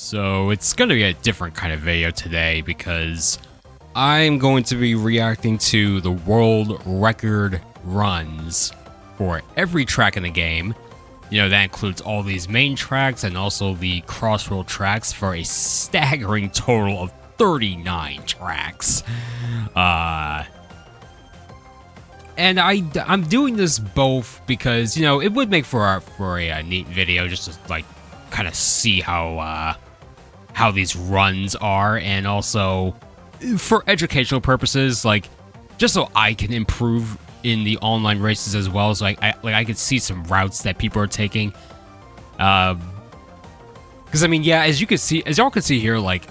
So it's going to be a different kind of video today because I'm going to be reacting to the world record runs for every track in the game. You know, that includes all these main tracks and also the CrossWorld tracks for a staggering total of 39 tracks. And I'm doing this both because, you know, it would make for a neat video just to, like, kind of see how these runs are, and also for educational purposes, like, just so I can improve in the online races as well, so I could see some routes that people are taking. Because I mean, yeah, as y'all can see here, like,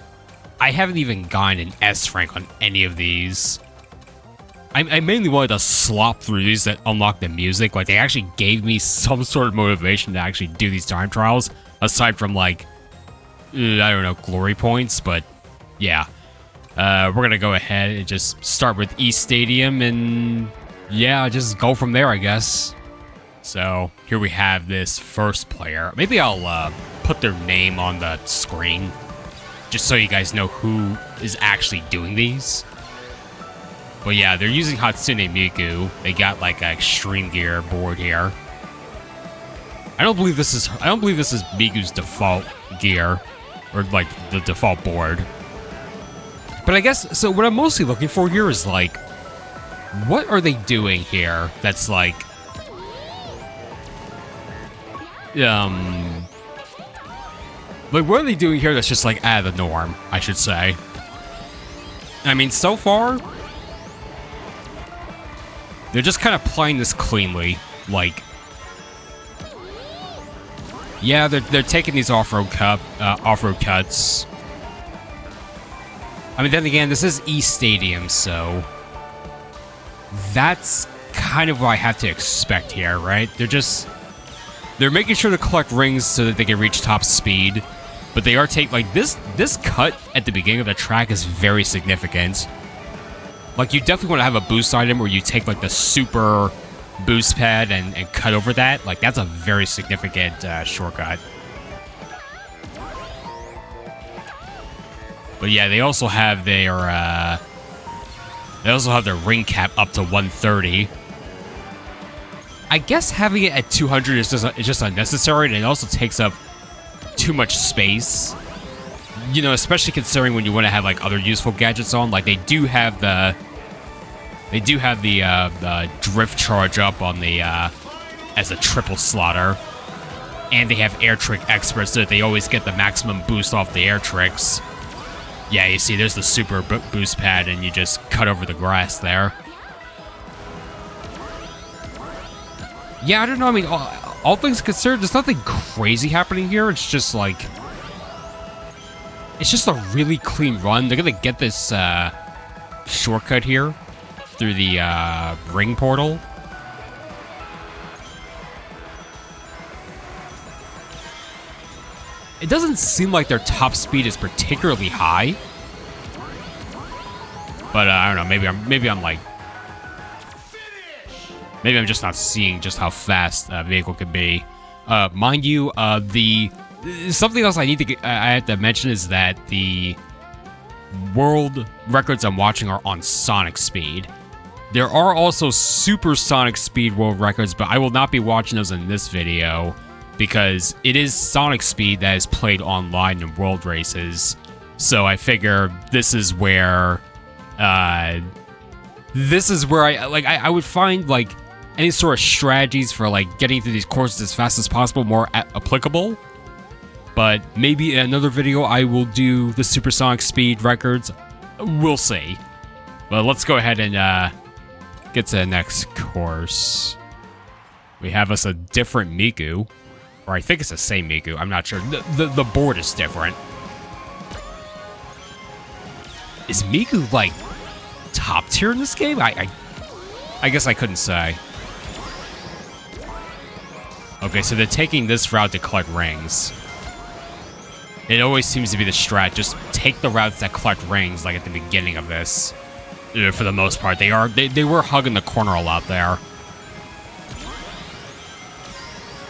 I haven't even gotten an S rank on any of these. I mainly wanted to slop through these that unlock the music. Like, they actually gave me some sort of motivation to actually do these time trials, aside from, like, I don't know, glory points. But yeah, we're gonna go ahead and just start with East Stadium, and yeah, just go from there, I guess. So here we have this first player. Maybe I'll put their name on the screen, just so you guys know who is actually doing these. But yeah, they're using Hatsune Miku. They got like an extreme gear board here. I don't believe this is Miku's default gear, or like the default board. But I guess, so what I'm mostly looking for here is, like, what are they doing here that's like, what are they doing here that's just like out of the norm, I should say. I mean, so far, they're just kind of playing this cleanly. Like, yeah, they're taking these off-road cuts. I mean, then again, this is East Stadium, so that's kind of what I have to expect here, right? They're making sure to collect rings so that they can reach top speed, but they are taking, like, this cut at the beginning of the track is very significant. Like, you definitely want to have a boost item where you take, like, the super boost pad and cut over that. Like, that's a very significant shortcut. But yeah, they also have their ring cap up to 130. I guess having it at 200 is just unnecessary, and it also takes up too much space. You know, especially considering when you want to have, like, other useful gadgets on. Like, they do have the drift charge up on the as a triple slotter, and they have air trick experts so that they always get the maximum boost off the air tricks. Yeah, you see, there's the super boost pad, and you just cut over the grass there. Yeah, I don't know. I mean, all things considered, there's nothing crazy happening here. It's just like, it's just a really clean run. They're gonna get this shortcut here through the ring portal. It doesn't seem like their top speed is particularly high, but I don't know. Maybe I'm like, maybe I'm just not seeing just how fast a vehicle can be. Mind you, something else I have to mention is that the world records I'm watching are on Sonic speed. There are also supersonic speed world records, but I will not be watching those in this video because it is Sonic speed that is played online in world races. So I figure this is where I would find, like, any sort of strategies for, like, getting through these courses as fast as possible more applicable. But maybe in another video I will do the supersonic speed records. We'll see. But let's go ahead and get to the next course. We have us a different Miku. Or I think it's the same Miku. I'm not sure. The board is different. Is Miku, like, top tier in this game? I guess I couldn't say. Okay, so they're taking this route to collect rings. It always seems to be the strat. Just take the routes that collect rings, like at the beginning of this. For the most part, they were hugging the corner a lot there.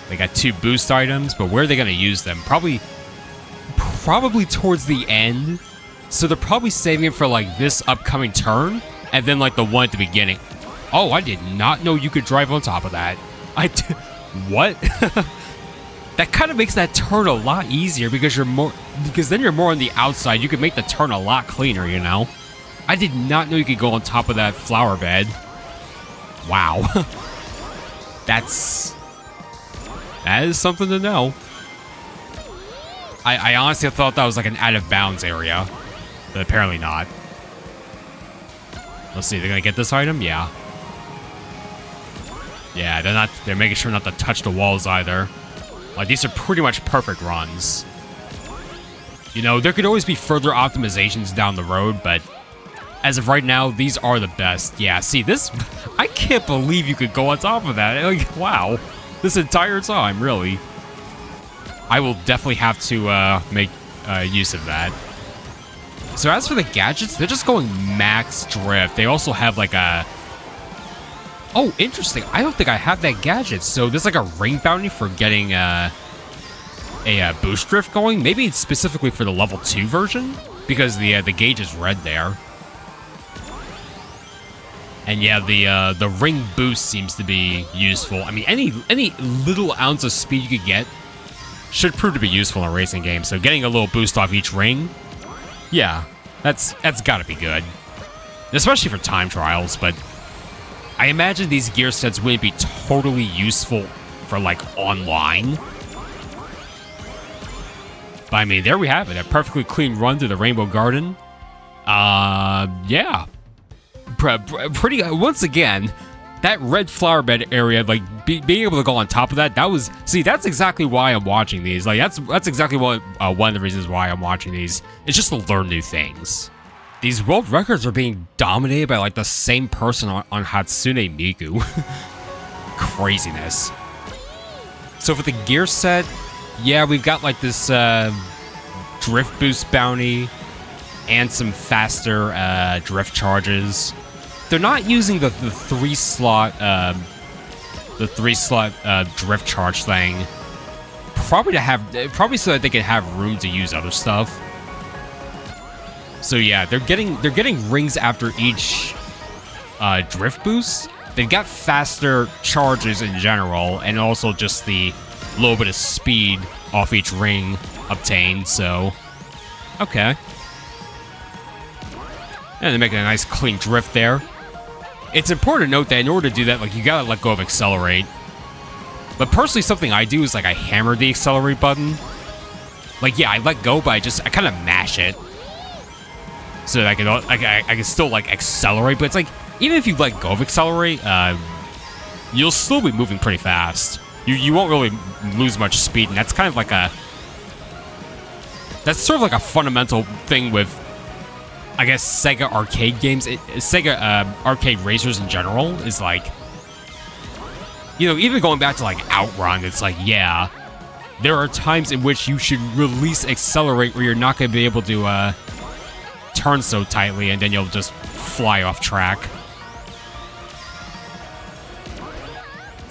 They got 2 boost items, but where are they going to use them? Probably probably towards the end. So they're probably saving it for, like, this upcoming turn, and then, like, the one at the beginning. Oh, I did not know you could drive on top of that. What? That kind of makes that turn a lot easier because then you're more on the outside. You can make the turn a lot cleaner, you know? I did not know you could go on top of that flower bed. Wow. That is something to know. I honestly thought that was like an out-of-bounds area, but apparently not. Let's see, they're gonna get this item? Yeah. Yeah, they're making sure not to touch the walls either. Like, these are pretty much perfect runs. You know, there could always be further optimizations down the road, but as of right now, these are the best. Yeah, see, this... I can't believe you could go on top of that. Like, wow. This entire time, really. I will definitely have to make use of that. So as for the gadgets, they're just going max drift. They also have like a... Oh, interesting. I don't think I have that gadget. So there's like a ring bounty for getting a boost drift going. Maybe it's specifically for the level 2 version, because the gauge is red there. And yeah, the ring boost seems to be useful. I mean, any little ounce of speed you could get should prove to be useful in a racing game. So getting a little boost off each ring, yeah, that's got to be good, especially for time trials. But I imagine these gear sets wouldn't be totally useful for like online. But I mean, there we have it, a perfectly clean run through the Rainbow Garden. Yeah. Pretty, once again, that red flower bed area, like, being able to go on top of that, see, that's exactly why I'm watching these. Like, that's exactly what, one of the reasons why I'm watching these. It's just to learn new things. These world records are being dominated by, like, the same person on Hatsune Miku. Craziness. So for the gear set, yeah, we've got, like, this, drift boost bounty and some faster, drift charges. They're not using the 3-slot drift charge thing. Probably so that they can have room to use other stuff. So yeah, they're getting rings after each drift boost. They've got faster charges in general, and also just the little bit of speed off each ring obtained. So okay. And they're making a nice clean drift there. It's important to note that in order to do that, like, you gotta let go of accelerate. But personally, something I do is, like, I hammer the accelerate button. Like, yeah, I let go, but I kind of mash it. So that I can still, like, accelerate. But it's like, even if you let go of accelerate, you'll still be moving pretty fast. You won't really lose much speed, and that's kind of like a... That's sort of like a fundamental thing with, I guess, Sega arcade games, Sega arcade racers in general, is like, you know, even going back to like Outrun, it's like, yeah, there are times in which you should release accelerate where you're not going to be able to turn so tightly, and then you'll just fly off track.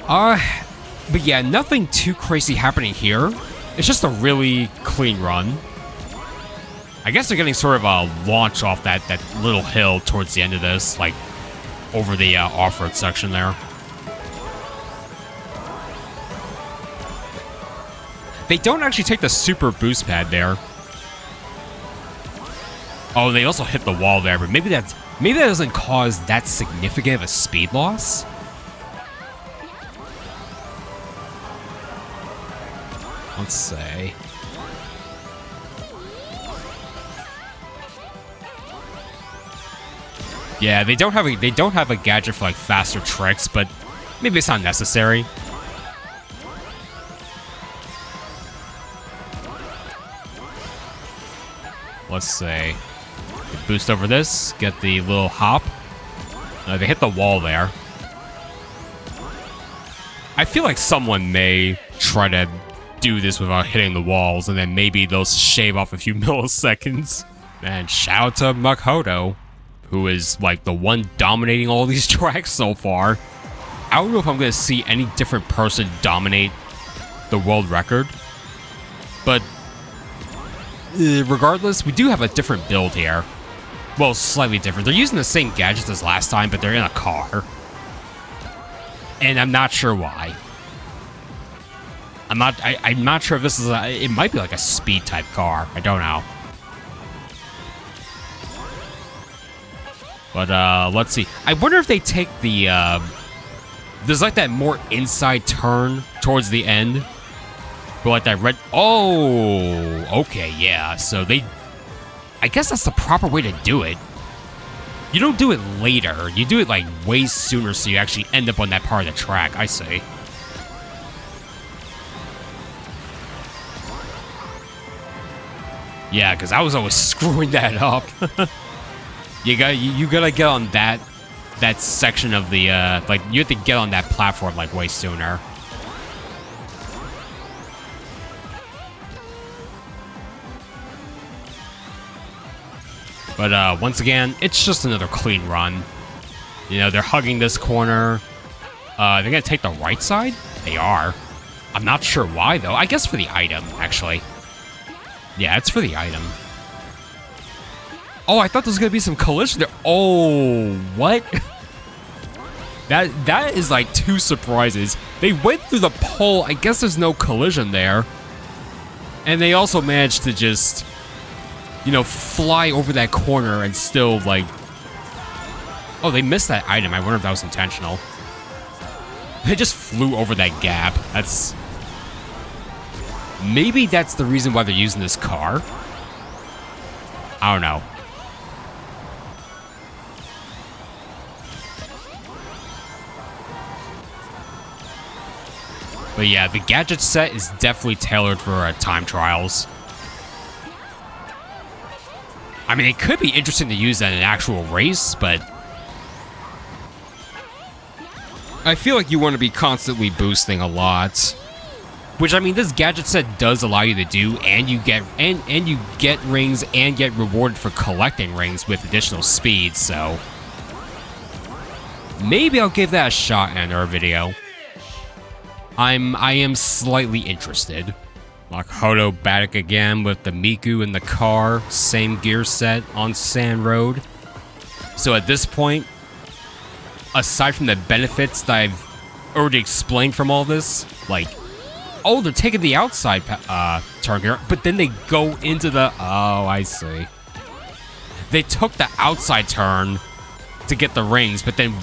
But yeah, nothing too crazy happening here. It's just a really clean run. I guess they're getting sort of a launch off that little hill towards the end of this, like, over the off-road section there. They don't actually take the super boost pad there. Oh, they also hit the wall there, but maybe that doesn't cause that significant of a speed loss. Let's say. Yeah, they don't have a gadget for like faster tricks, but maybe it's not necessary. Let's say boost over this, get the little hop. They hit the wall there. I feel like someone may try to do this without hitting the walls, and then maybe they'll shave off a few milliseconds. And shout out to Makoto, who is, like, the one dominating all these tracks so far. I don't know if I'm going to see any different person dominate the world record. But regardless, we do have a different build here. Well, slightly different. They're using the same gadgets as last time, but they're in a car. And I'm not sure why. I'm not sure if this is it might be like a speed type car. I don't know. But let's see. I wonder if they take the there's like that more inside turn towards the end. But like that red. Oh, okay, yeah. So I guess that's the proper way to do it. You don't do it later. You do it like way sooner so you actually end up on that part of the track. I see. Yeah, because I was always screwing that up. you gotta get on that section of the like you have to get on that platform like way sooner. But once again, it's just another clean run. You know, they're hugging this corner. They're gonna take the right side? They are. I'm not sure why though. I guess for the item, actually. Yeah, it's for the item. Oh, I thought there was gonna be some collision there. Oh, what? That is like two surprises. They went through the pole. I guess there's no collision there. And they also managed to just, you know, fly over that corner and still, like... Oh, they missed that item. I wonder if that was intentional. They just flew over that gap. That's... Maybe that's the reason why they're using this car. I don't know. But yeah, the gadget set is definitely tailored for time trials. I mean, it could be interesting to use that in an actual race, but... I feel like you want to be constantly boosting a lot. Which, I mean, this gadget set does allow you to do, and you get and you get rings and get rewarded for collecting rings with additional speed, so... Maybe I'll give that a shot in another video. I am slightly interested. Makoto back again with the Miku in the car, same gear set on Sand Road. So at this point, aside from the benefits that I've already explained from all this, like, oh, they're taking the outside turn here, but then they go into the, oh, I see. They took the outside turn to get the rings, but then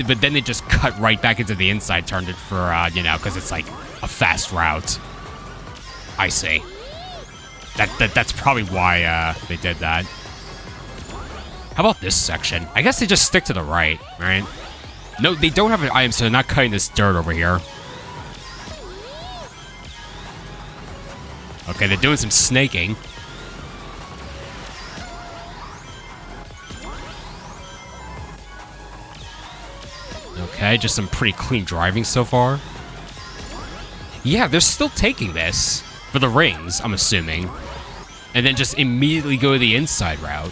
but then they just cut right back into the inside turn for, you know, because it's like a fast route. I see. That's probably why they did that. How about this section? I guess they just stick to the right? No, they don't have an item, so they're not cutting this dirt over here. Okay, they're doing some snaking. Okay, just some pretty clean driving so far. Yeah, they're still taking this for the rings, I'm assuming. And then just immediately go to the inside route.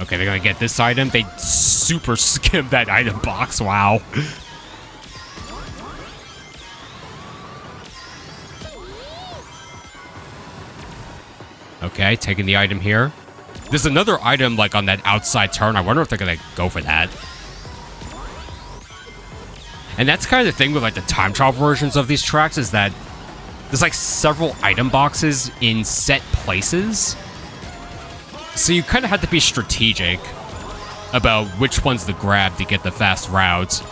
Okay, they're gonna get this item. They super skimmed that item box, wow. Okay, taking the item here. There's another item, like, on that outside turn. I wonder if they're gonna go for that. And that's kind of the thing with, like, the time trial versions of these tracks is that there's, like, several item boxes in set places. So you kind of have to be strategic about which ones to grab to get the fast routes.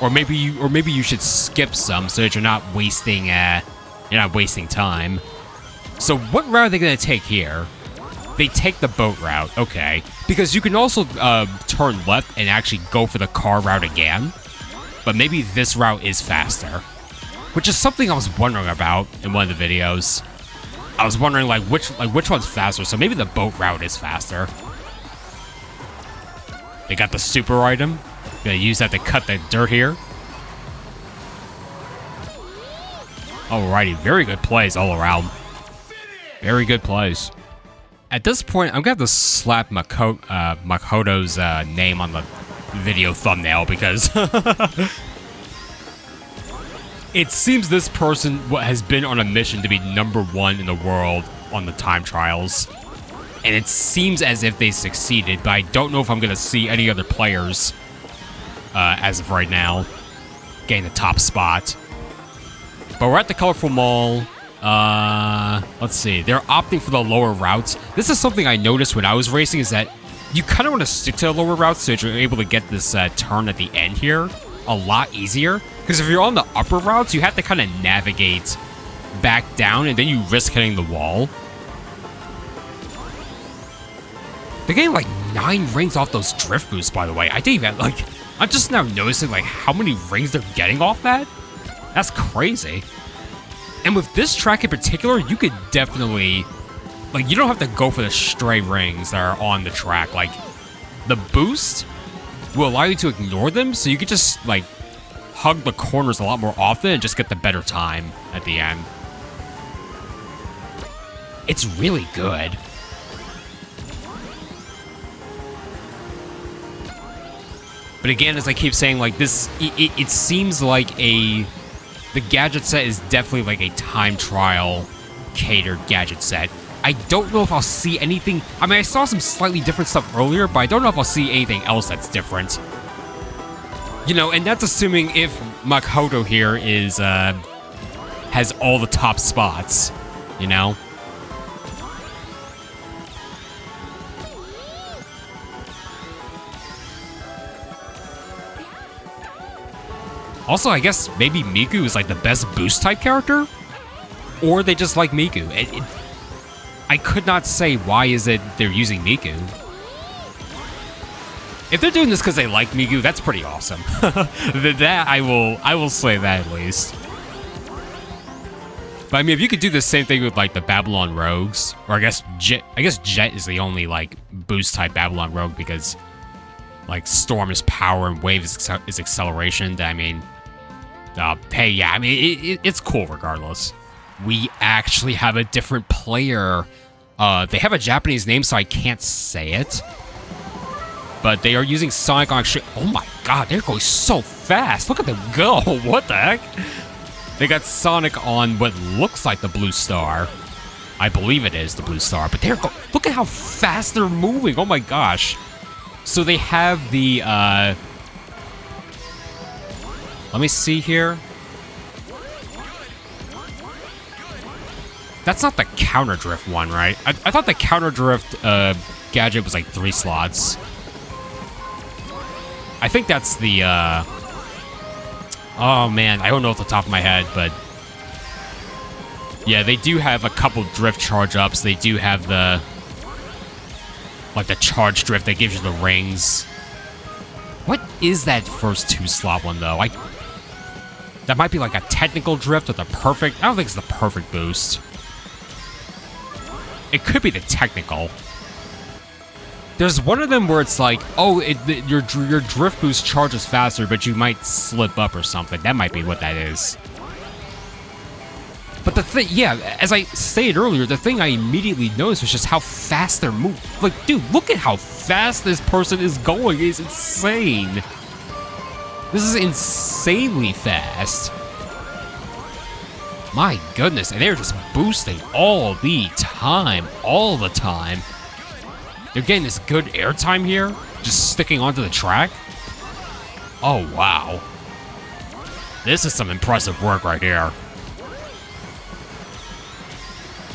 Or maybe you should skip some so that you're not wasting time. So what route are they going to take here? They take the boat route, okay. Because you can also turn left and actually go for the car route again. But maybe this route is faster. Which is something I was wondering about in one of the videos. I was wondering which one's faster, so maybe the boat route is faster. They got the super item. Gonna use that to cut the dirt here. Alrighty, very good plays all around. Very good plays. At this point, I'm gonna have to slap Makoto's name on the video thumbnail because It seems this person has been on a mission to be #1 in the world on the time trials. And it seems as if they succeeded, but I don't know if I'm going to see any other players as of right now getting the top spot. But we're at the Colorful Mall. Let's see. They're opting for the lower routes. This is something I noticed when I was racing, is that you kind of want to stick to the lower routes so that you're able to get this turn at the end here a lot easier. Because if you're on the upper routes, you have to kind of navigate back down, and then you risk hitting the wall. They're getting like 9 rings off those drift boosts, by the way. I didn't even, like, I'm just now noticing, like, how many rings they're getting off that. That's crazy. And with this track in particular, you could definitely, like, you don't have to go for the stray rings that are on the track. Like, the boost will allow you to ignore them, so you could just, like, hug the corners a lot more often and just get the better time at the end. It's really good. But again, as I keep saying, like, this, it seems like the gadget set is definitely like a time trial catered gadget set. I don't know if I'll see anything. I mean, I saw some slightly different stuff earlier, but I don't know if I'll see anything else that's different. You know, and that's assuming if Makoto here is, has all the top spots, you know? Also, I guess maybe Miku is like the best boost type character? Or they just like Miku. I could not say why is it they're using Miku. If they're doing this because they like Miku, that's pretty awesome. That I will say that at least. But I mean, if you could do the same thing with like the Babylon Rogues, or I guess Jet is the only like boost type Babylon Rogue because like Storm is power and Wave is acceleration. I mean, hey, yeah, I mean it's cool regardless. We actually have a different player. They have a Japanese name, so I can't say it. But they are using Sonic on extreme. Oh my god, they're going so fast. Look at them go. What the heck? They got Sonic on what looks like the Blue Star. I believe it is the Blue Star. But they're look at how fast they're moving. Oh my gosh. So they have the, let me see here. That's not the counter drift one, right? I thought the counter drift gadget was like 3 slots. I think that's the, oh man, I don't know off the top of my head, but yeah, they do have a couple drift charge ups. They do have the, like the charge drift that gives you the rings. What is that first 2 slot one though? That might be like a technical drift or the perfect. I don't think it's the perfect boost. It could be the technical. There's one of them where it's like, oh, your drift boost charges faster, but you might slip up or something. That might be what that is. But the thing, yeah, as I stated earlier, the thing I immediately noticed was just how fast they're moving. Like, dude, look at how fast this person is going. It's insane. This is insanely fast. My goodness, and they're just boosting all the time. All the time. They're getting this good airtime here, just sticking onto the track. Oh, wow. This is some impressive work right here.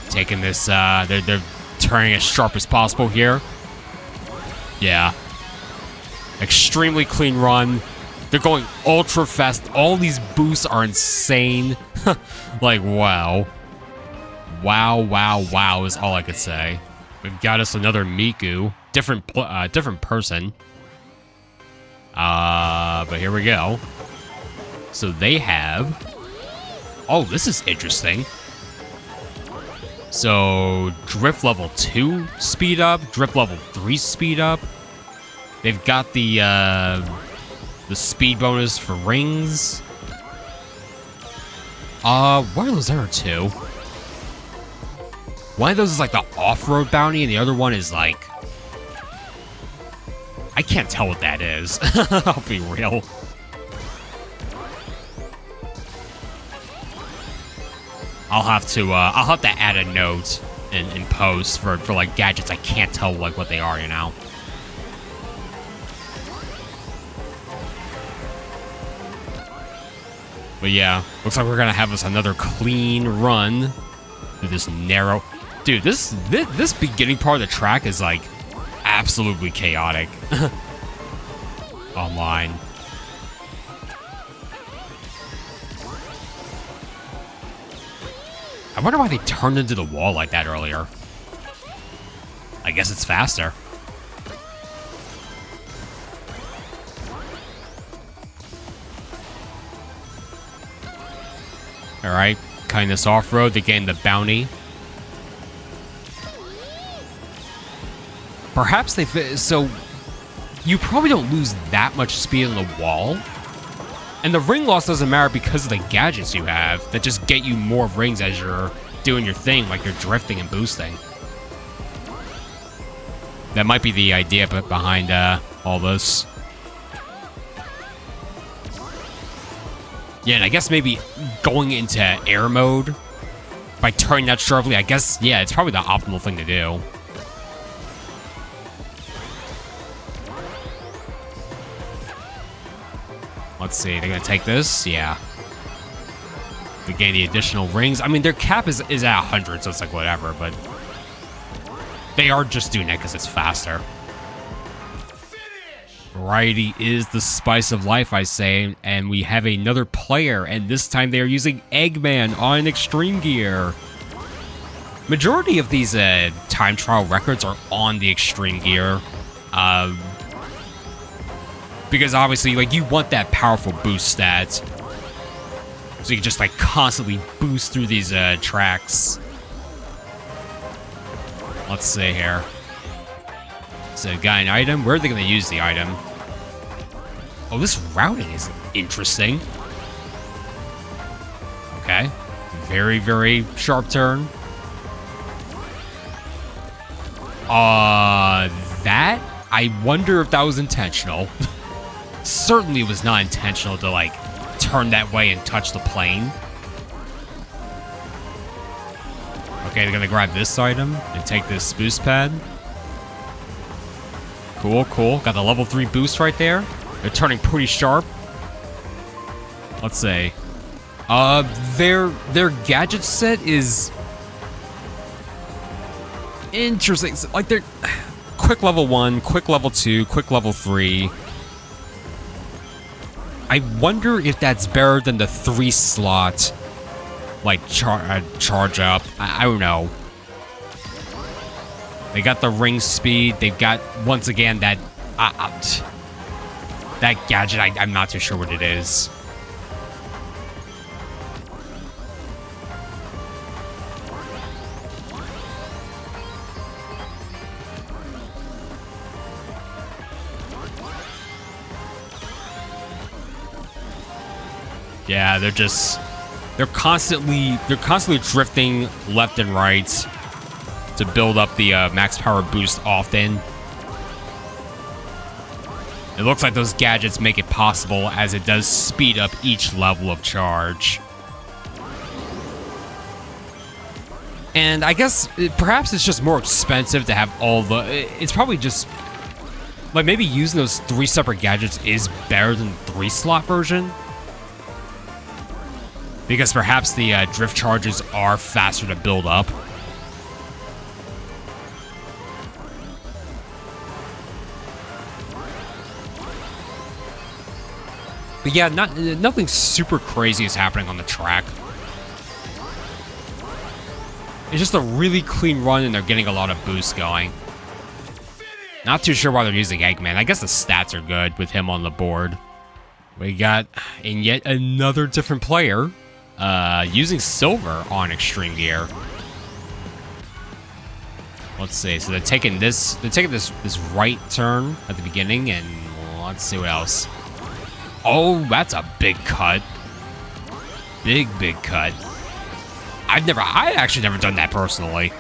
Taking this, they're turning as sharp as possible here. Yeah. Extremely clean run. They're going ultra fast. All these boosts are insane. Like, wow. Wow, wow, wow is all I could say. We've got us another Miku. Different person. But here we go. So they have... Oh, this is interesting. So, drift level 2 speed up, drift level 3 speed up. They've got the speed bonus for rings. What are those other 2? One of those is like the off-road bounty, and the other one is like... I can't tell what that is. I'll be real. I'll have to add a note in post for like gadgets I can't tell like what they are, you know. But yeah, looks like we're gonna have us another clean run through this narrow. Dude, this beginning part of the track is like absolutely chaotic. Online. I wonder why they turned into the wall like that earlier. I guess it's faster. Alright, cutting this off-road to gain the bounty. Perhaps they... So, you probably don't lose that much speed on the wall. And the ring loss doesn't matter because of the gadgets you have that just get you more rings as you're doing your thing, like you're drifting and boosting. That might be the idea behind all this. Yeah, and I guess maybe going into air mode by turning that sharply, I guess, yeah, it's probably the optimal thing to do. Let's see, they're gonna take this? Yeah. To gain the additional rings. I mean, their cap is at 100, so it's like whatever, but they are just doing that because it's faster. Variety is the spice of life, I say, and we have another player, and this time they are using EGGMAN on Extreme Gear. Majority of these time trial records are on the Extreme Gear. Because obviously, like, you want that powerful boost stat. So you can just, like, constantly boost through these tracks. Let's see here. So, got an item. Where are they going to use the item? Oh, this routing is interesting. Okay. Very, very sharp turn. That? I wonder if that was intentional. Certainly was not intentional to, like, turn that way and touch the plane. Okay, they're gonna grab this item and take this boost pad. Cool, cool. Got the level 3 boost right there. They're turning pretty sharp. Let's see. Their gadget set is interesting. Like, they're quick level 1, quick level 2, quick level 3. I wonder if that's better than the 3-slot, like, charge up. I don't know. They got the ring speed. They've got, once again, that gadget. I'm not too sure what it is. Yeah, they're constantly drifting left and right to build up the max power boost often. It looks like those gadgets make it possible as it does speed up each level of charge. And I guess perhaps it's just more expensive to have all the... It's probably just... Like, maybe using those 3 separate gadgets is better than the 3-slot version. Because perhaps the drift charges are faster to build up. But yeah, nothing super crazy is happening on the track. It's just a really clean run and they're getting a lot of boosts going. Not too sure why they're using EGGMAN. I guess the stats are good with him on the board. We got in yet another different player. Using silver on Extreme Gear. Let's see. So they're taking this right turn at the beginning, and let's see what else. Oh, that's a big cut. Big cut. I actually never done that personally.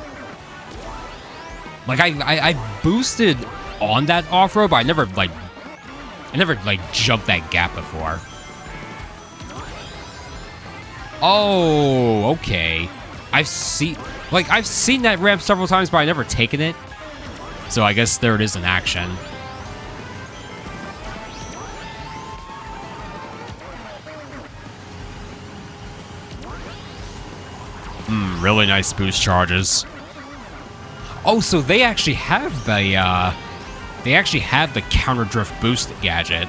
Like I boosted on that off-road, but I never jumped that gap before. Oh, okay. I've seen that ramp several times, but I never taken it. So I guess there it is in action. Really nice boost charges. Oh, so they actually have the counter drift boost gadget.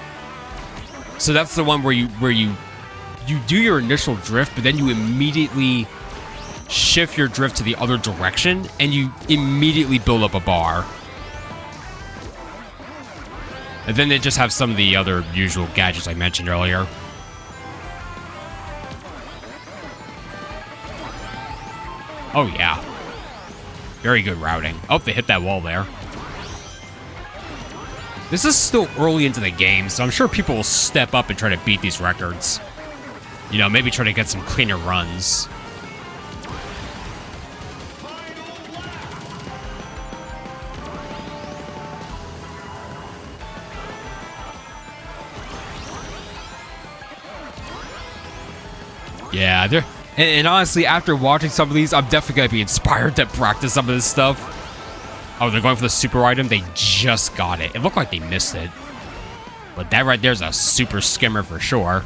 So that's the one where you do your initial drift, but then you immediately shift your drift to the other direction, and you immediately build up a bar. And then they just have some of the other usual gadgets I mentioned earlier. Oh, yeah. Very good routing. Oh, they hit that wall there. This is still early into the game, so I'm sure people will step up and try to beat these records. You know, maybe try to get some cleaner runs. Yeah, and honestly, after watching some of these, I'm definitely gonna be inspired to practice some of this stuff. Oh, they're going for the super item? They just got it. It looked like they missed it. But that right there's a super skimmer for sure.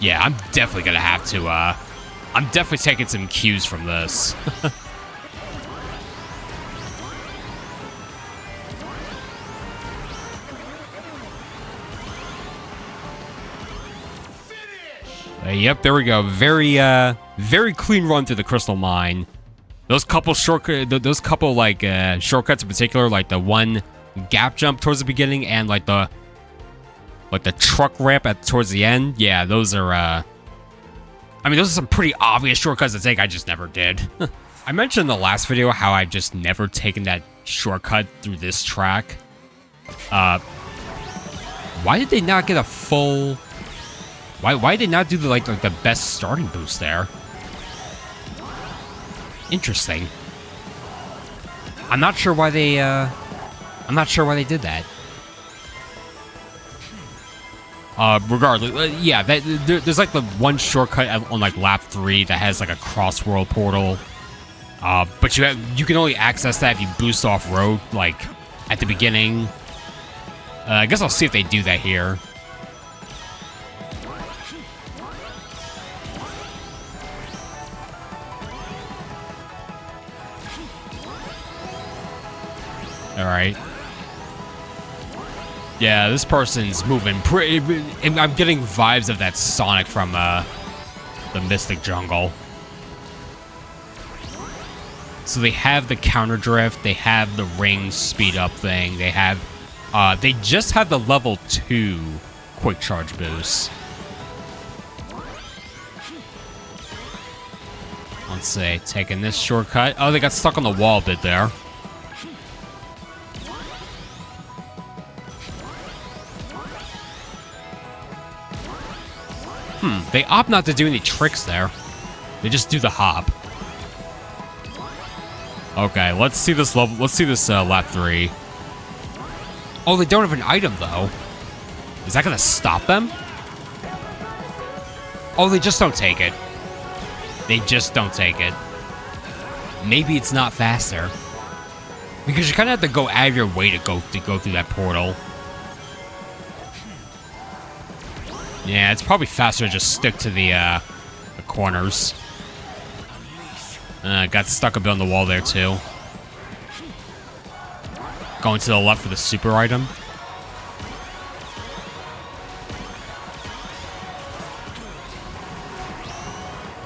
Yeah, I'm definitely gonna have to, I'm definitely taking some cues from this. Yep, there we go. Very clean run through the crystal mine. Those couple shortcuts in particular, like the one gap jump towards the beginning and like the truck ramp towards the end. Yeah, those are I mean, those are some pretty obvious shortcuts to take. I just never did. I mentioned in the last video how I've just never taken that shortcut through this track. Why did they not get a full? Why did they not do the best starting boost there? Interesting. I'm not sure why they did that. Regardless, yeah, there's like the one shortcut on like lap 3 that has like a cross-world portal. But you can only access that if you boost off road, like at the beginning. I guess I'll see if they do that here. Alright. Yeah, this person's moving pretty... I'm getting vibes of that Sonic from the Mystic Jungle. So they have the counter drift, they have the ring speed up thing, they have... they just have the level 2 quick charge boost. Let's see, taking this shortcut. Oh, they got stuck on the wall a bit there. They opt not to do any tricks there. They just do the hop. Okay, let's see this level. Let's see this lap 3. Oh, they don't have an item though. Is that gonna stop them? Oh, they just don't take it. They just don't take it. Maybe it's not faster. Because you kind of have to go out of your way to go through that portal. Yeah, it's probably faster to just stick to the corners. Got stuck a bit on the wall there, too. Going to the left for the super item.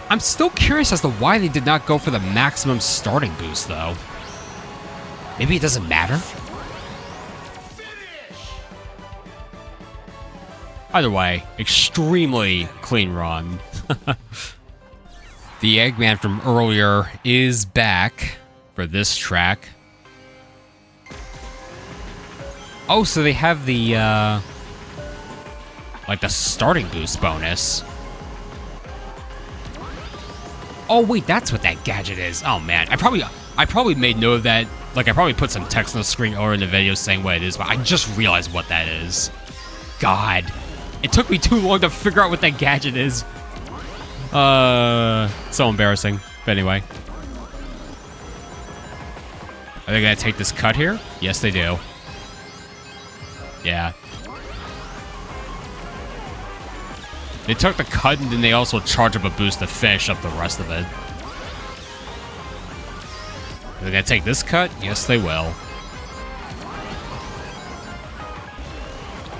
I'm still curious as to why they did not go for the maximum starting boost, though. Maybe it doesn't matter? Either way, extremely clean run. The Eggman from earlier is back for this track. Oh, so they have the, like the starting boost bonus. Oh, wait, that's what that gadget is. Oh, man. I probably made note of that. Like, I probably put some text on the screen or in the video saying what it is, but I just realized what that is. God. It took me too long to figure out what that gadget is. So embarrassing. But anyway. Are they gonna take this cut here? Yes, they do. Yeah. They took the cut and then they also charge up a boost to finish up the rest of it. Are they gonna take this cut? Yes, they will.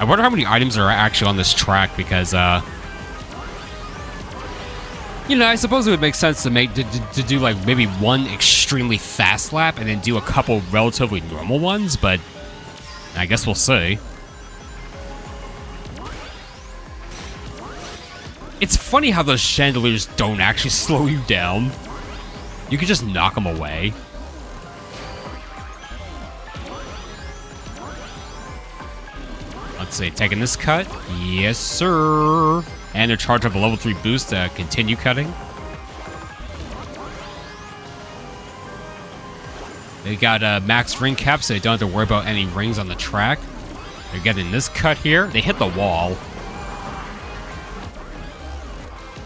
I wonder how many items are actually on this track because, you know, I suppose it would make sense to to do like maybe one extremely fast lap and then do a couple relatively normal ones, but I guess we'll see. It's funny how those chandeliers don't actually slow you down. You can just knock them away. Let's see, taking this cut. Yes, sir. And they're charged up a level 3 boost to continue cutting. They got a max ring cap, so they don't have to worry about any rings on the track. They're getting this cut here. They hit the wall.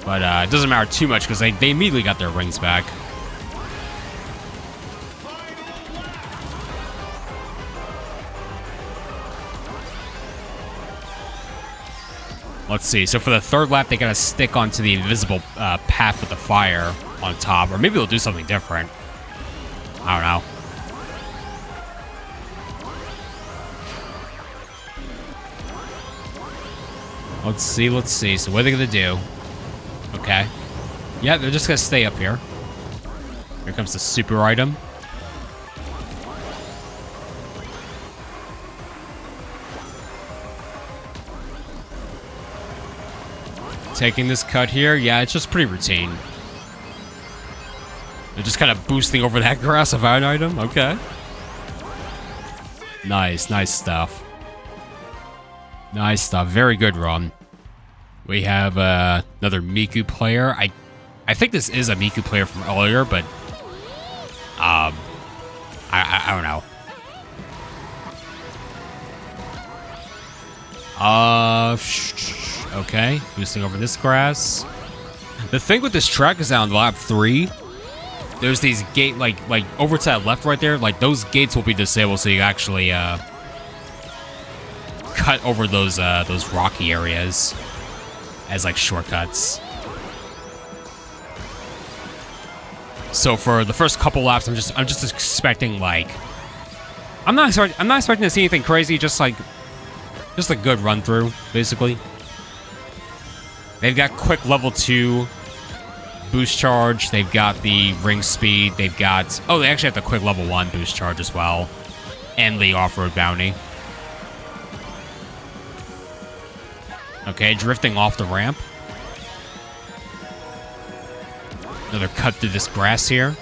But it doesn't matter too much because they immediately got their rings back. Let's see. So for the third lap, they gotta stick onto the invisible path with the fire on top. Or maybe they'll do something different. I don't know. Let's see, let's see. So what are they gonna do? Okay. Yeah, they're just gonna stay up here. Here comes the super item. Taking this cut here. Yeah, it's just pretty routine. They're just kind of boosting over that grass of an item. Okay. Nice, nice stuff. Nice stuff. Very good run. We have another Miku player. I think this is a Miku player from earlier, but I don't know. Okay, boosting over this grass. The thing with this track is that on lap 3, there's these gate like over to that left right there. Like those gates will be disabled, so you actually cut over those rocky areas as like shortcuts. So for the first couple laps, I'm just expecting like I'm not expecting to see anything crazy. Just a good run through, basically. They've got quick level 2 boost charge. They've got the ring speed. They've got they actually have the quick level 1 boost charge as well, and the off-road bounty. Okay, drifting off the ramp. Another cut through this grass here.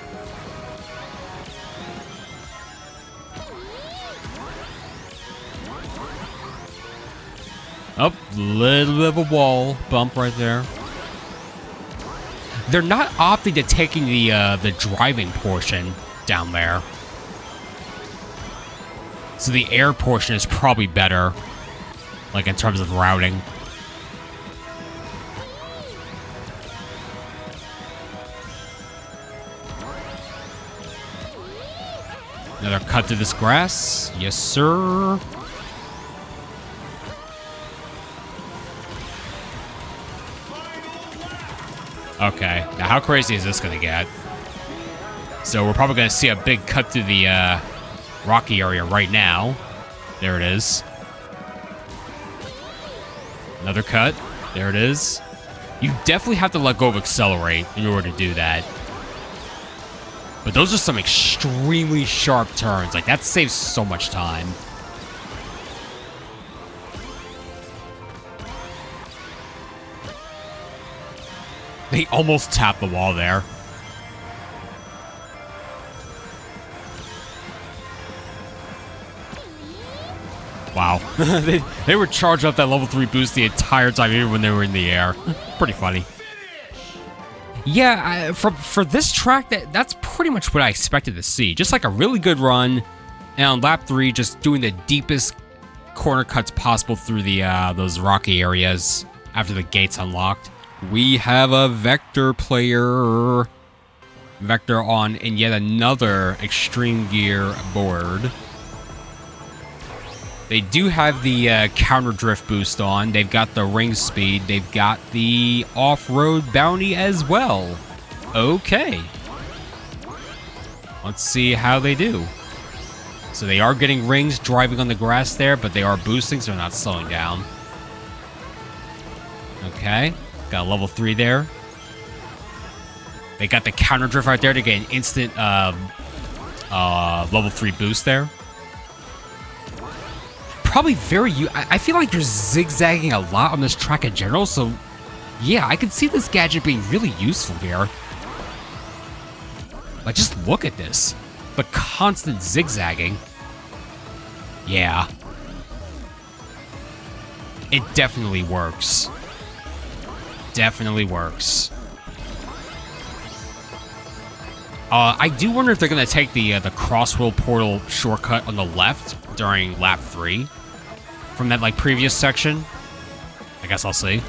Oh, little bit of a wall bump right there. They're not opting to taking the driving portion down there. So the air portion is probably better, like in terms of routing. Another cut through this grass. Yes, sir. Okay, now how crazy is this gonna get? So we're probably gonna see a big cut through the rocky area right now. There it is. Another cut. There it is. You definitely have to let go of accelerate in order to do that. But those are some extremely sharp turns. Like, that saves so much time. They almost tapped the wall there. Wow. they were charged up that level 3 boost the entire time, even when they were in the air. Pretty funny. Yeah, for this track, that's pretty much what I expected to see. Just like a really good run, and on lap 3, just doing the deepest corner cuts possible through the those rocky areas after the gates unlocked. We have a Vector player. Vector on in yet another Extreme Gear board. They do have the counter drift boost on. They've got the ring speed. They've got the off-road bounty as well. Okay. Let's see how they do. So they are getting rings driving on the grass there, but they are boosting, so they're not slowing down. Okay. Got a level 3 there. They got the counter drift right there to get an instant level 3 boost there. Probably I feel like you're zigzagging a lot on this track in general, so yeah, I can see this gadget being really useful here. Like, just look at this. The constant zigzagging. Yeah. It definitely works. Definitely works. I do wonder if they're going to take the CrossWorld portal shortcut on the left during lap 3 from that, like, previous section. I guess I'll see.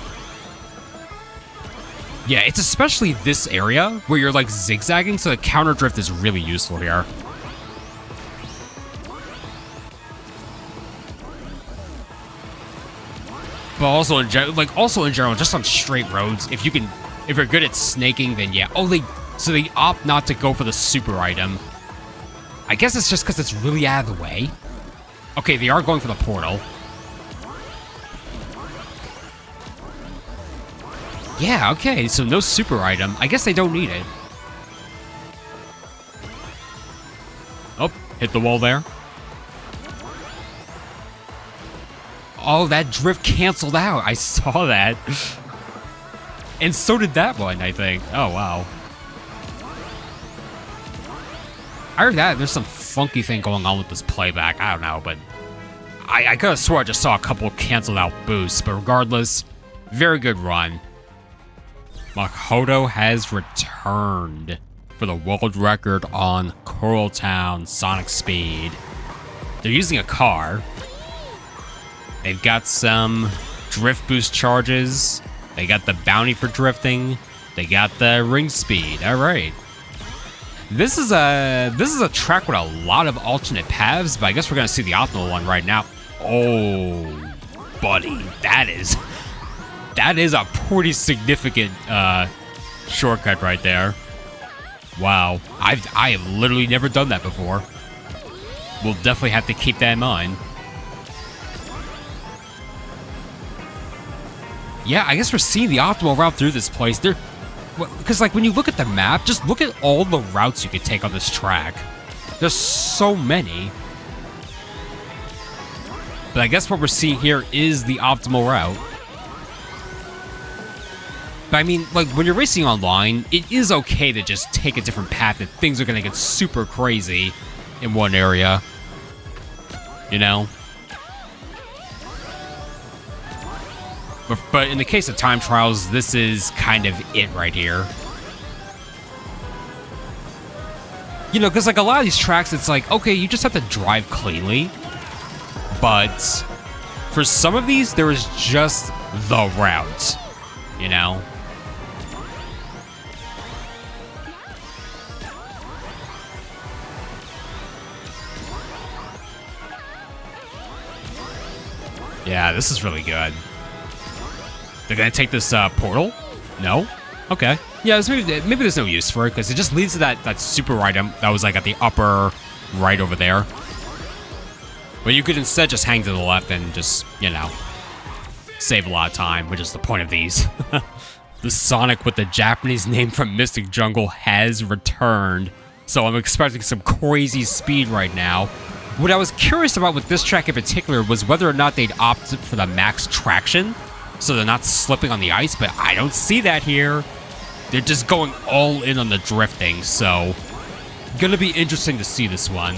Yeah, it's especially this area where you're, like, zigzagging, so the counter drift is really useful here. But also in general, just on straight roads, if you're good at snaking, then yeah. Oh, so they opt not to go for the super item. I guess it's just because it's really out of the way. Okay, they are going for the portal. Yeah, okay, so no super item. I guess they don't need it. Oh, hit the wall there. Oh, that drift canceled out. I saw that. And so did that one, I think. Oh, wow. I heard that. There's some funky thing going on with this playback. I don't know, but I could have swore I just saw a couple canceled out boosts. But regardless, very good run. Makoto has returned for the world record on Coral Town Sonic Speed. They're using a car. They've got some drift boost charges. They got the bounty for drifting. They got the ring speed. All right. This is a track with a lot of alternate paths, but I guess we're gonna see the optimal one right now. Oh, buddy, that is a pretty significant shortcut right there. Wow, I have literally never done that before. We'll definitely have to keep that in mind. Yeah, I guess we're seeing the optimal route through this place. Because, like, when you look at the map, just look at all the routes you could take on this track. There's so many. But I guess what we're seeing here is the optimal route. But I mean, like, when you're racing online, it is okay to just take a different path if things are going to get super crazy in one area. You know? But in the case of time trials, this is kind of it right here. You know, because like a lot of these tracks, it's like, okay, you just have to drive cleanly. But for some of these, there is just the route, you know? Yeah, this is really good. They're gonna take this portal? No? Okay. Yeah, maybe there's no use for it, because it just leads to that super item that was like at the upper right over there. But you could instead just hang to the left and just, you know, save a lot of time, which is the point of these. The Sonic with the Japanese name from Mystic Jungle has returned, so I'm expecting some crazy speed right now. What I was curious about with this track in particular was whether or not they'd opt for the max traction, so they're not slipping on the ice, but I don't see that here. They're just going all in on the drifting, so gonna be interesting to see this one.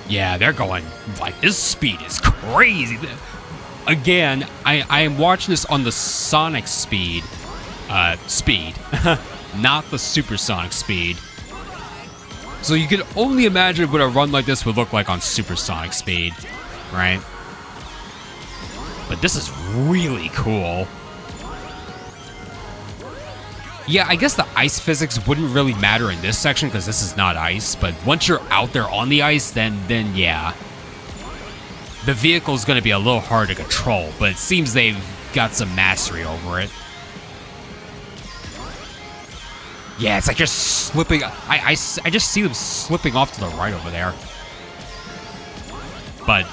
Yeah, they're going, like, this speed is crazy. Again, I am watching this on the Sonic speed, not the supersonic speed. So you can only imagine what a run like this would look like on supersonic speed, right? But this is really cool. Yeah, I guess the ice physics wouldn't really matter in this section because this is not ice, but once you're out there on the ice, then yeah. The vehicle's going to be a little hard to control, but it seems they've got some mastery over it. Yeah, it's like just slipping. I just see them slipping off to the right over there. But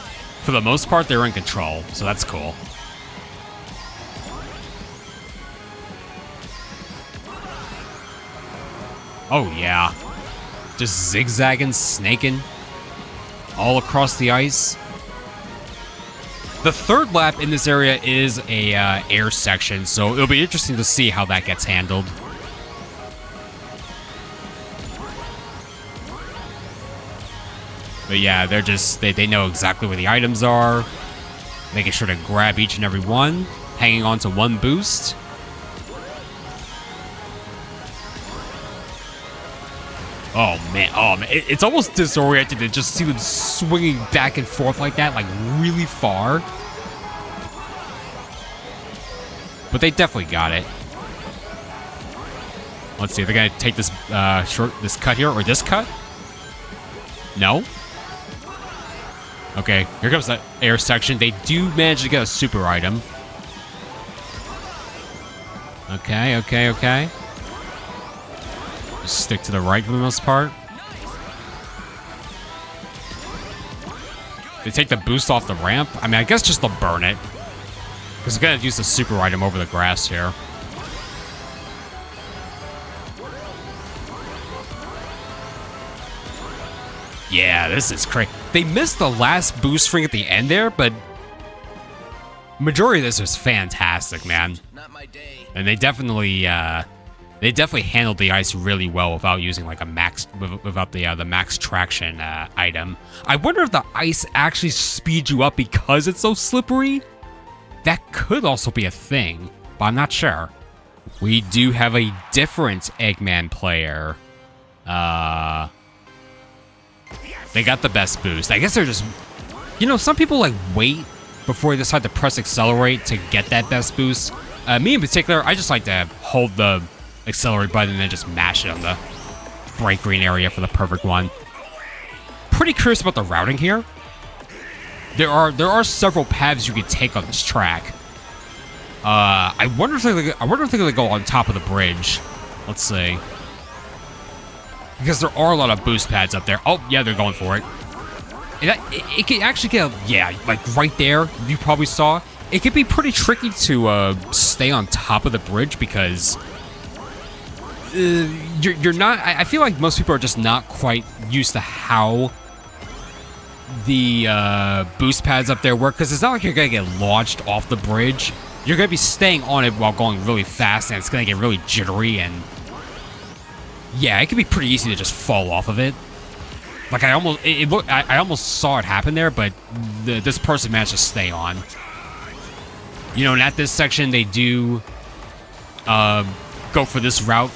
for the most part, they're in control, so that's cool. Oh, yeah. Just zigzagging, snaking all across the ice. The third lap in this area is a air section, so it'll be interesting to see how that gets handled. But yeah, they're just, they know exactly where the items are, making sure to grab each and every one, hanging on to one boost. Oh man, it's almost disorienting to just see them swinging back and forth like that, like really far. But they definitely got it. Let's see, are they gonna take this this cut here, or this cut? No? Okay, here comes that air section. They do manage to get a super item. Okay. Just stick to the right for the most part. They take the boost off the ramp. I mean, I guess just they'll burn it. Because they're going to use the super item over the grass here. Yeah, this is crazy. They missed the last boost ring at the end there, but majority of this was fantastic, man. Not my day. And they definitely handled the ice really well without using like a max, without the max traction item. I wonder if the ice actually speeds you up because it's so slippery. That could also be a thing, but I'm not sure. We do have a different Eggman player. They got the best boost. I guess they're just, you know, some people like wait before they decide to press accelerate to get that best boost. Me in particular, I just like to hold the accelerate button and then just mash it on the bright green area for the perfect one. Pretty curious about the routing here. There are several paths you can take on this track. I wonder if they're gonna go on top of the bridge. Let's see. Because there are a lot of boost pads up there. Oh, yeah, they're going for it. And it can actually get, yeah, like right there, you probably saw. It can be pretty tricky to stay on top of the bridge because you're not, I feel like most people are just not quite used to how the boost pads up there work, because it's not like you're going to get launched off the bridge. You're going to be staying on it while going really fast, and it's going to get really jittery, and yeah, it can be pretty easy to just fall off of it. Like, I almost saw it happen there, but this person managed to stay on. You know, and at this section, they do go for this route.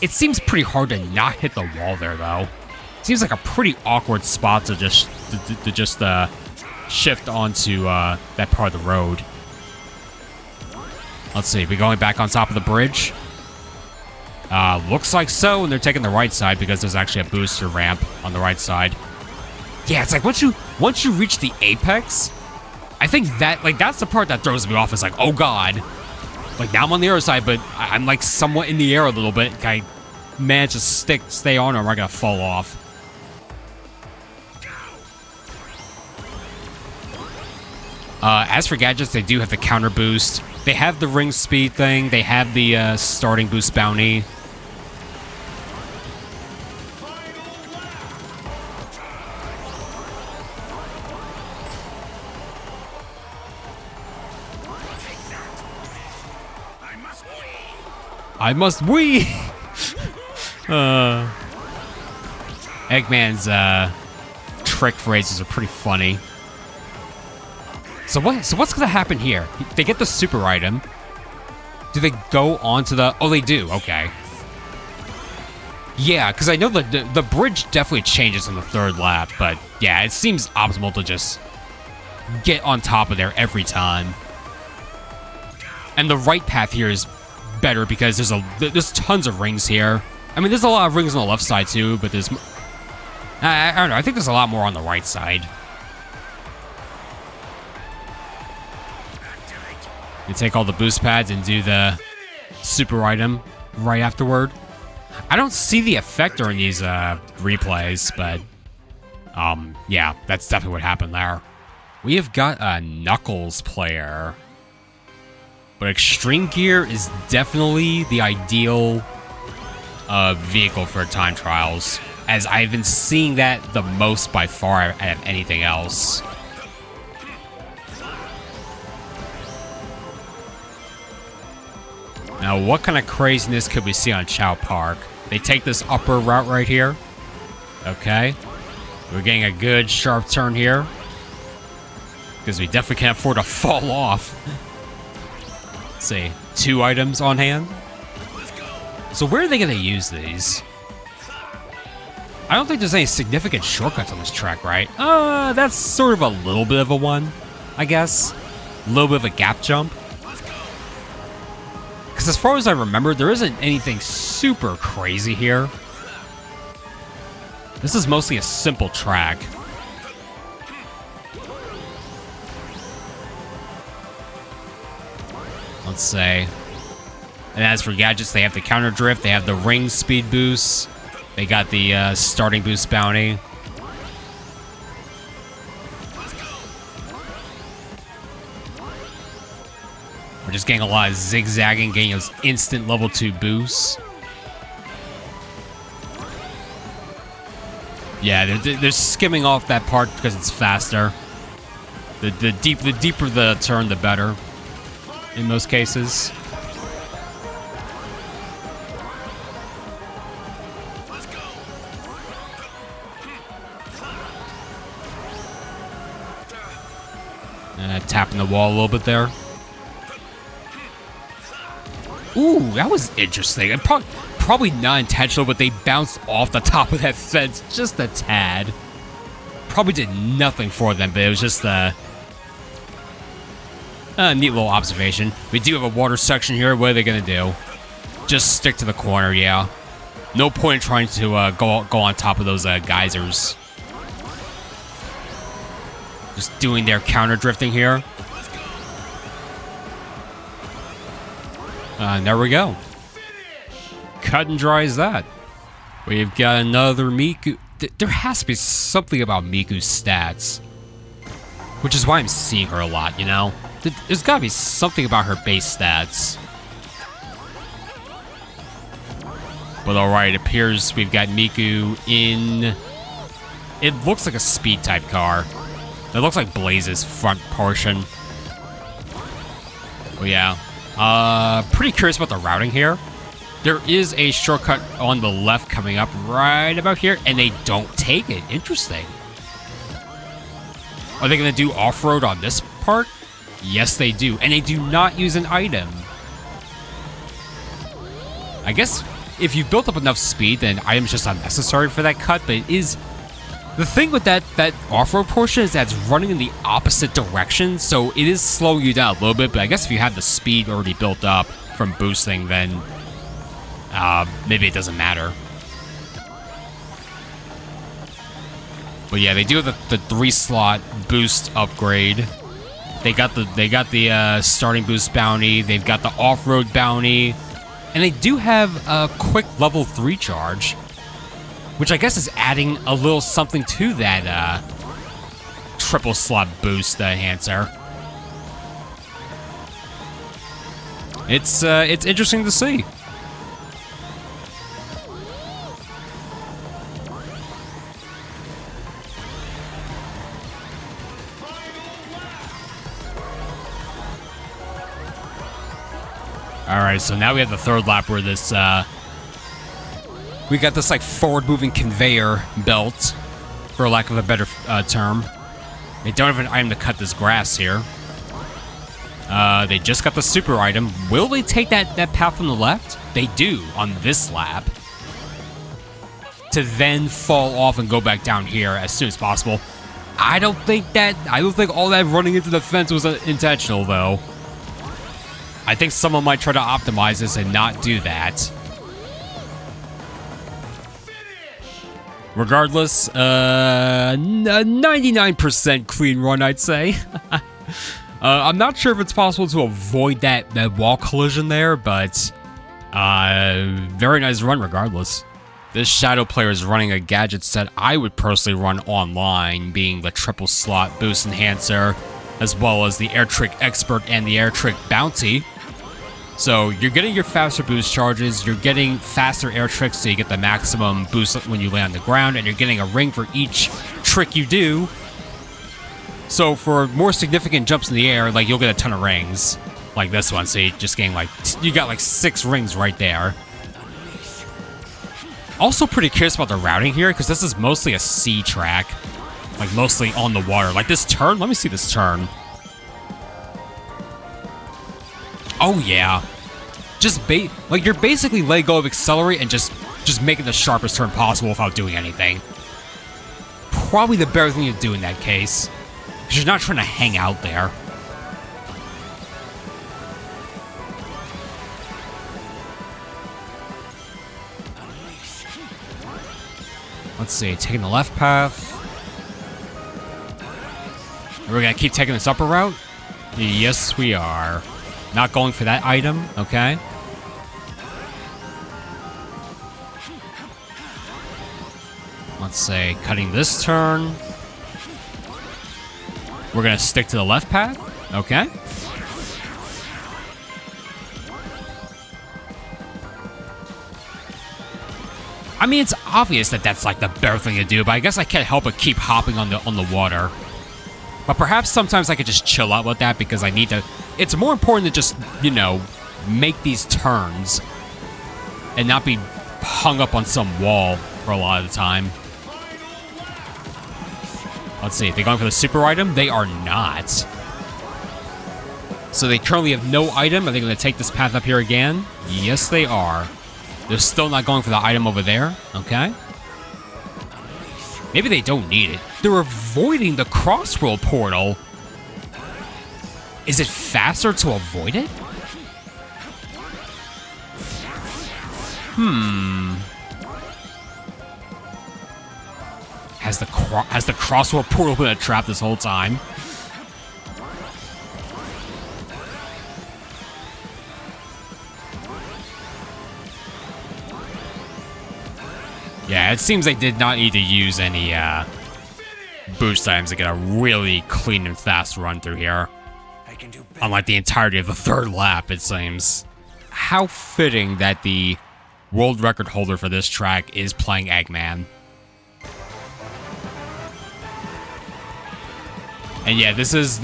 It seems pretty hard to not hit the wall there, though. Seems like a pretty awkward spot to just shift onto that part of the road. Let's see, we going back on top of the bridge? Looks like so, and they're taking the right side because there's actually a booster ramp on the right side. Yeah, it's like once you reach the apex, I think that's the part that throws me off. Is like, oh god, like now I'm on the other side, but I'm like somewhat in the air a little bit. I managed to stay on, or am I gonna fall off? As for gadgets, they do have the counter boost. They have the ring speed thing. They have the starting boost bounty. I must wee! Eggman's trick phrases are pretty funny. So what's gonna happen here? They get the super item. Do they go on to the... Oh, they do. Okay. Yeah, because I know the bridge definitely changes on the third lap, but yeah, it seems optimal to just get on top of there every time. And the right path here is better because there's tons of rings here. I mean, there's a lot of rings on the left side too, but there's... I don't know, I think there's a lot more on the right side. You take all the boost pads and do the super item right afterward. I don't see the effect during these replays, but yeah, that's definitely what happened there. We have got a Knuckles player, but Extreme Gear is definitely the ideal vehicle for time trials, as I've been seeing that the most by far out of anything else. Now, what kind of craziness could we see on CHAO Park? They take this upper route right here. Okay. We're getting a good sharp turn here, because we definitely can't afford to fall off. Let's see. 2 items on hand. So where are they going to use these? I don't think there's any significant shortcuts on this track, right? That's sort of a little bit of a one, I guess. A little bit of a gap jump. Because as far as I remember, there isn't anything super crazy here. This is mostly a simple track. Let's say. And as for gadgets, they have the counter drift, they have the ring speed boost, they got the starting boost bounty. We're just getting a lot of zigzagging, getting those instant level 2 boosts. Yeah, they're skimming off that part because it's faster. The deeper the turn, the better. In most cases. Tapping the wall a little bit there. Ooh, that was interesting. And probably not intentional, but they bounced off the top of that fence just a tad. Probably did nothing for them, but it was just a neat little observation. We do have a water section here. What are they going to do? Just stick to the corner, yeah. No point in trying to go on top of those geysers. Just doing their counter drifting here. There we go. Cut and dry as that. We've got another Miku. There has to be something about Miku's stats, which is why I'm seeing her a lot, you know? There's got to be something about her base stats. But alright, it appears we've got Miku in... It looks like a speed type car. It looks like Blaze's front portion. Oh yeah. Pretty curious about the routing here. There is a shortcut on the left coming up right about here, and they don't take it. Interesting. Are they going to do off-road on this part? Yes, they do. And they do not use an item. I guess if you've built up enough speed, then items just unnecessary for that cut, but it is... The thing with that off-road portion is that it's running in the opposite direction, so it is slowing you down a little bit, but I guess if you have the speed already built up from boosting, then maybe it doesn't matter. But yeah, they do have the 3-slot boost upgrade. They got the starting boost bounty, they've got the off-road bounty, and they do have a quick level 3 charge, which I guess is adding a little something to that triple slot boost enhancer. It's interesting to see. All right, so now we have the third lap where this. We got this like forward-moving conveyor belt, for lack of a better term. They don't have an item to cut this grass here. They just got the super item. Will they take that path on the left? They do on this lap. To then fall off and go back down here as soon as possible. I don't think all that running into the fence was intentional though. I think someone might try to optimize this and not do that. Regardless, 99% clean run, I'd say. I'm not sure if it's possible to avoid that wall collision there, but very nice run regardless. This Shadow player is running a gadget set I would personally run online, being the triple slot boost enhancer, as well as the air trick expert and the air trick bounty. So you're getting your faster boost charges, you're getting faster air tricks so you get the maximum boost when you land on the ground, and you're getting a ring for each trick you do. So for more significant jumps in the air, like you'll get a ton of rings, like this one. So you're just getting like, you got like 6 rings right there. Also pretty curious about the routing here, because this is mostly a sea track, like mostly on the water. Like this turn, let me see this turn. Oh yeah, just like you're basically letting go of accelerate and just making the sharpest turn possible without doing anything. Probably the better thing to do in that case, because you're not trying to hang out there. Let's see, taking the left path. We're gonna keep taking this upper route? Yes, we are. Not going for that item, okay. Let's say cutting this turn. We're gonna stick to the left path, okay. I mean, it's obvious that that's like the better thing to do, but I guess I can't help but keep hopping on the water. But perhaps sometimes I could just chill out with that because I need to... It's more important to just, you know, make these turns and not be hung up on some wall for a lot of the time. Let's see, are they going for the super item? They are not. So they currently have no item. Are they going to take this path up here again? Yes, they are. They're still not going for the item over there. Okay. Maybe they don't need it. They're avoiding the CrossWorld portal. Is it faster to avoid it? Has the CrossWorld portal been a trap this whole time? Yeah, it seems they did not need to use any boost items to get a really clean and fast run through here. Unlike the entirety of the third lap, it seems. How fitting that the world record holder for this track is playing EGGMAN. And yeah, this is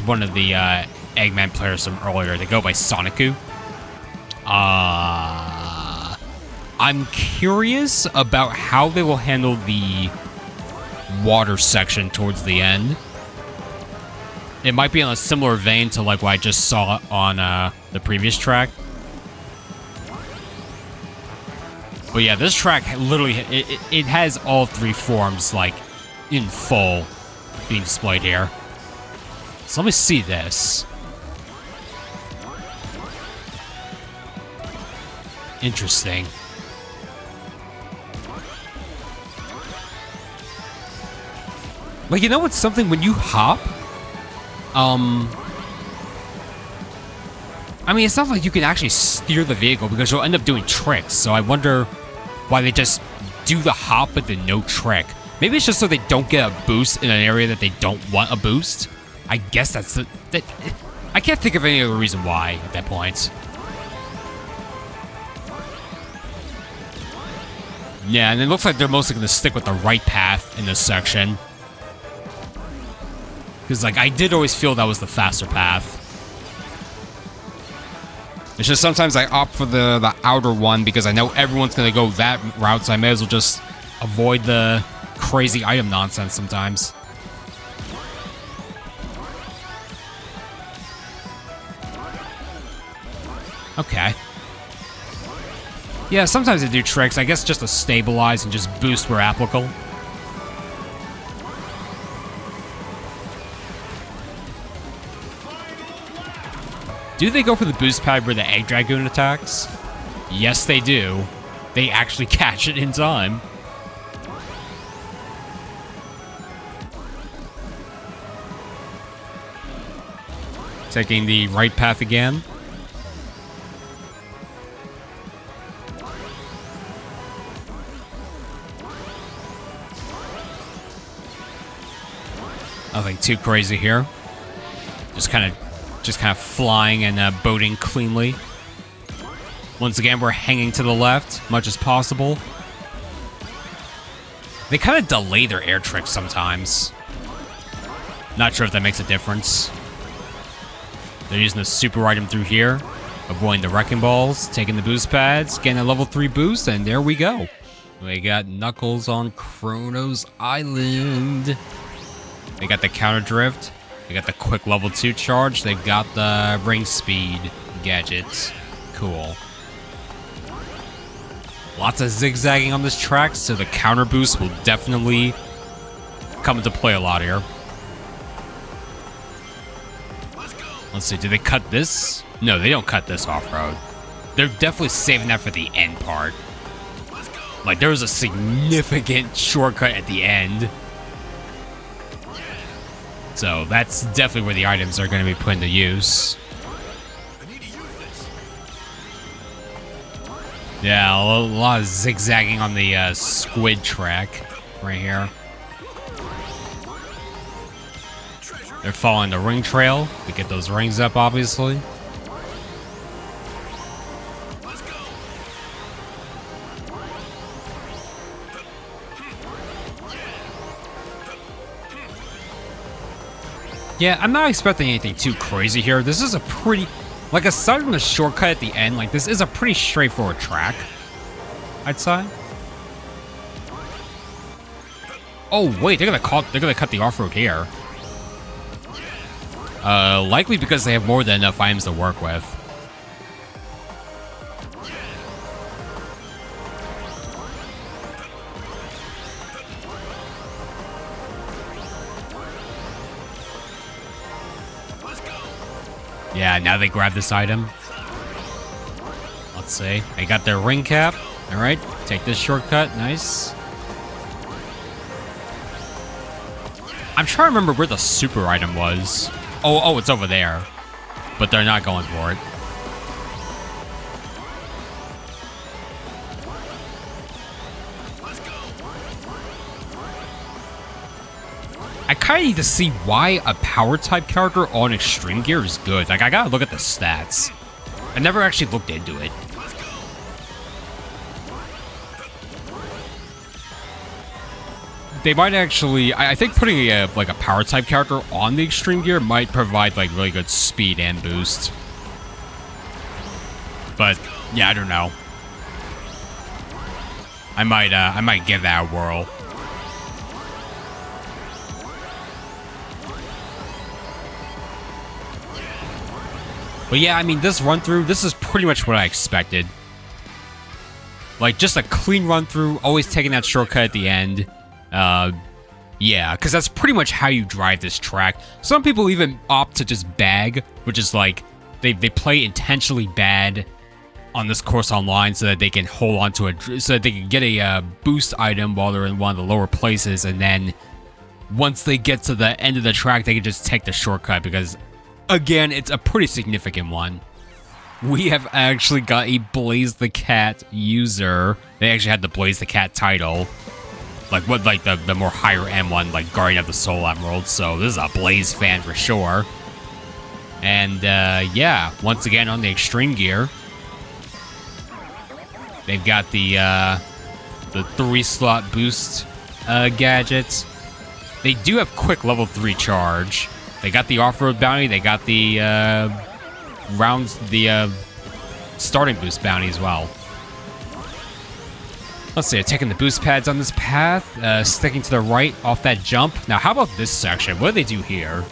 one of the EGGMAN players from earlier. They go by Sonic. I'm curious about how they will handle the water section towards the end. It might be on a similar vein to like what I just saw on the previous track. But yeah, this track literally, it has all 3 forms like in full being displayed here. So let me see this. Interesting. Like, you know what's something when you hop? I mean, it's not like you can actually steer the vehicle because you'll end up doing tricks. So I wonder why they just do the hop but then no trick. Maybe it's just so they don't get a boost in an area that they don't want a boost. I guess that's I can't think of any other reason why at that point. Yeah, and it looks like they're mostly going to stick with the right path in this section. Because, like, I did always feel that was the faster path. It's just sometimes I opt for the outer one because I know everyone's going to go that route, so I may as well just avoid the crazy item nonsense sometimes. Okay. Yeah, sometimes they do tricks, I guess just to stabilize and just boost where applicable. Do they go for the boost pad where the Egg Dragoon attacks? Yes, they do. They actually catch it in time. Taking the right path again. Nothing too crazy here. Just kind of flying and boating cleanly. Once again, we're hanging to the left, much as possible. They kind of delay their air tricks sometimes. Not sure if that makes a difference. They're using the super item through here, avoiding the wrecking balls, taking the boost pads, getting a level 3 boost, and there we go. We got Knuckles on KRONOS Island. They got the counter drift. They got the quick level 2 charge. They've got the ring speed gadgets. Cool. Lots of zigzagging on this track, so the counter boost will definitely come into play a lot here. Let's see, do they cut this? No, they don't cut this off-road. They're definitely saving that for the end part. Like, there was a significant shortcut at the end. So, that's definitely where the items are going to be put into use. Yeah, a lot of zigzagging on the squid track right here. They're following the ring trail to get those rings up, obviously. Yeah, I'm not expecting anything too crazy here. This is a pretty... Like, aside from the shortcut at the end, like, this is a pretty straightforward track, I'd say. Oh, wait, they're gonna cut the off-road here. Likely because they have more than enough items to work with. Yeah, now they grab this item. Let's see. They got their ring cap. Alright, take this shortcut. Nice. I'm trying to remember where the super item was. Oh, it's over there. But they're not going for it. I kind of need to see why a power-type character on Extreme Gear is good. Like, I gotta look at the stats. I never actually looked into it. They might actually... I think putting a power-type character on the Extreme Gear might provide, like, really good speed and boost. But, yeah, I don't know. I might give that a whirl. But yeah, I mean, this run-through, this is pretty much what I expected. Like, just a clean run-through, always taking that shortcut at the end. Yeah, because that's pretty much how you drive this track. Some people even opt to just bag, which is like, they play intentionally bad on this course online so that they can hold on to it, so that they can get a boost item while they're in one of the lower places, and then once they get to the end of the track, they can just take the shortcut, because, again, it's a pretty significant one. We have actually got a Blaze the Cat user. They actually had the Blaze the Cat title. Like, what, like, the more higher end one, like Guardian of the Soul Emerald. So, this is a Blaze fan for sure. And, yeah, once again on the Extreme Gear, they've got the 3-slot boost gadgets. They do have quick level 3 charge. They got the off-road bounty. They got the starting boost bounty as well. Let's see, taking the boost pads on this path, sticking to the right off that jump. Now, how about this section? What do they do here?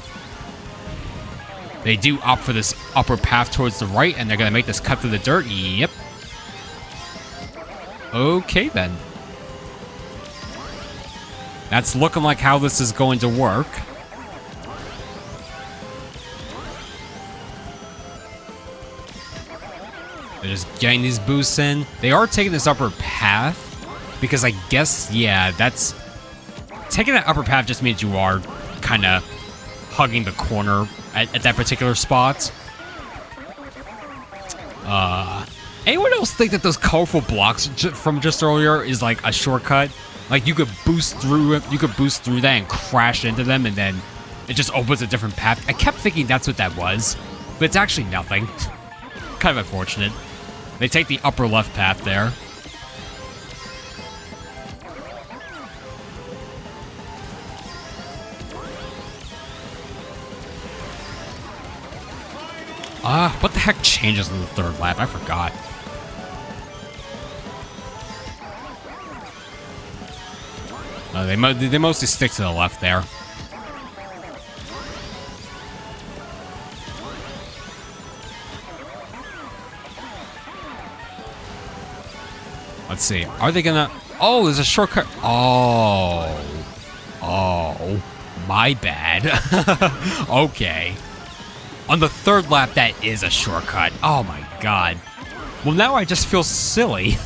They do opt for this upper path towards the right, and they're going to make this cut through the dirt. Yep. Okay, then. That's looking like how this is going to work. They're just getting these boosts in. They are taking this upper path because I guess, yeah, that's... Taking that upper path just means you are kind of hugging the corner at that particular spot. Anyone else think that those colorful blocks from just earlier is like a shortcut? Like you could boost through it, you could boost through that and crash into them, and then it just opens a different path. I kept thinking that's what that was, but it's actually nothing. Kind of unfortunate. They take the upper left path there. What the heck changes in the third lap? I forgot. They mostly stick to the left there. Let's see. Are they gonna... Oh, there's a shortcut. Oh, my bad. Okay. On the third lap, that is a shortcut. Oh my god. Well, now I just feel silly.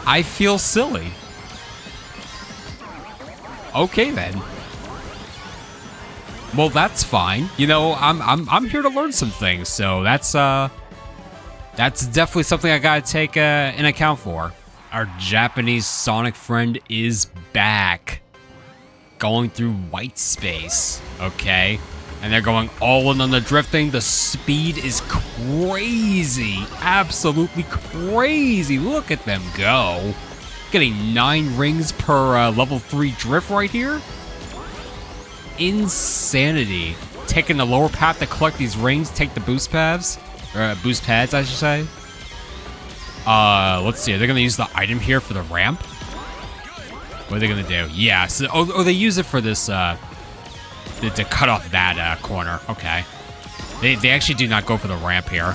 I feel silly. Okay then. Well, that's fine. You know, I'm here to learn some things, so that's definitely something I gotta take in account for. Our Japanese Sonic friend is back, going through white space. Okay. And they're going all in on the drifting. The speed is crazy. Absolutely crazy. Look at them go. Getting 9 rings per level 3 drift right here. Insanity. Taking the lower path to collect these rings. Take the boost paths. Or boost pads, I should say. Let's see. Are they going to use the item here for the ramp? What are they going to do? Yeah. So, oh, they use it for this... To cut off that corner. Okay. They actually do not go for the ramp here.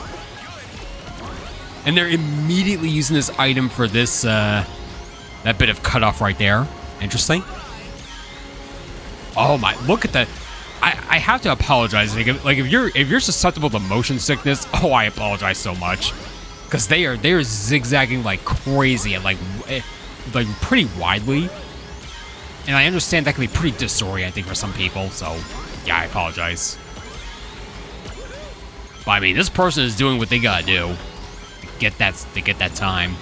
And they're immediately using this item for this, that bit of cutoff right there. Interesting. Oh my, look at that. I have to apologize. Like if you're susceptible to motion sickness, oh, I apologize so much. Because they are zigzagging like crazy and like pretty widely. And I understand that can be pretty disorienting for some people, so yeah, I apologize. But I mean, this person is doing what they gotta do to get that time.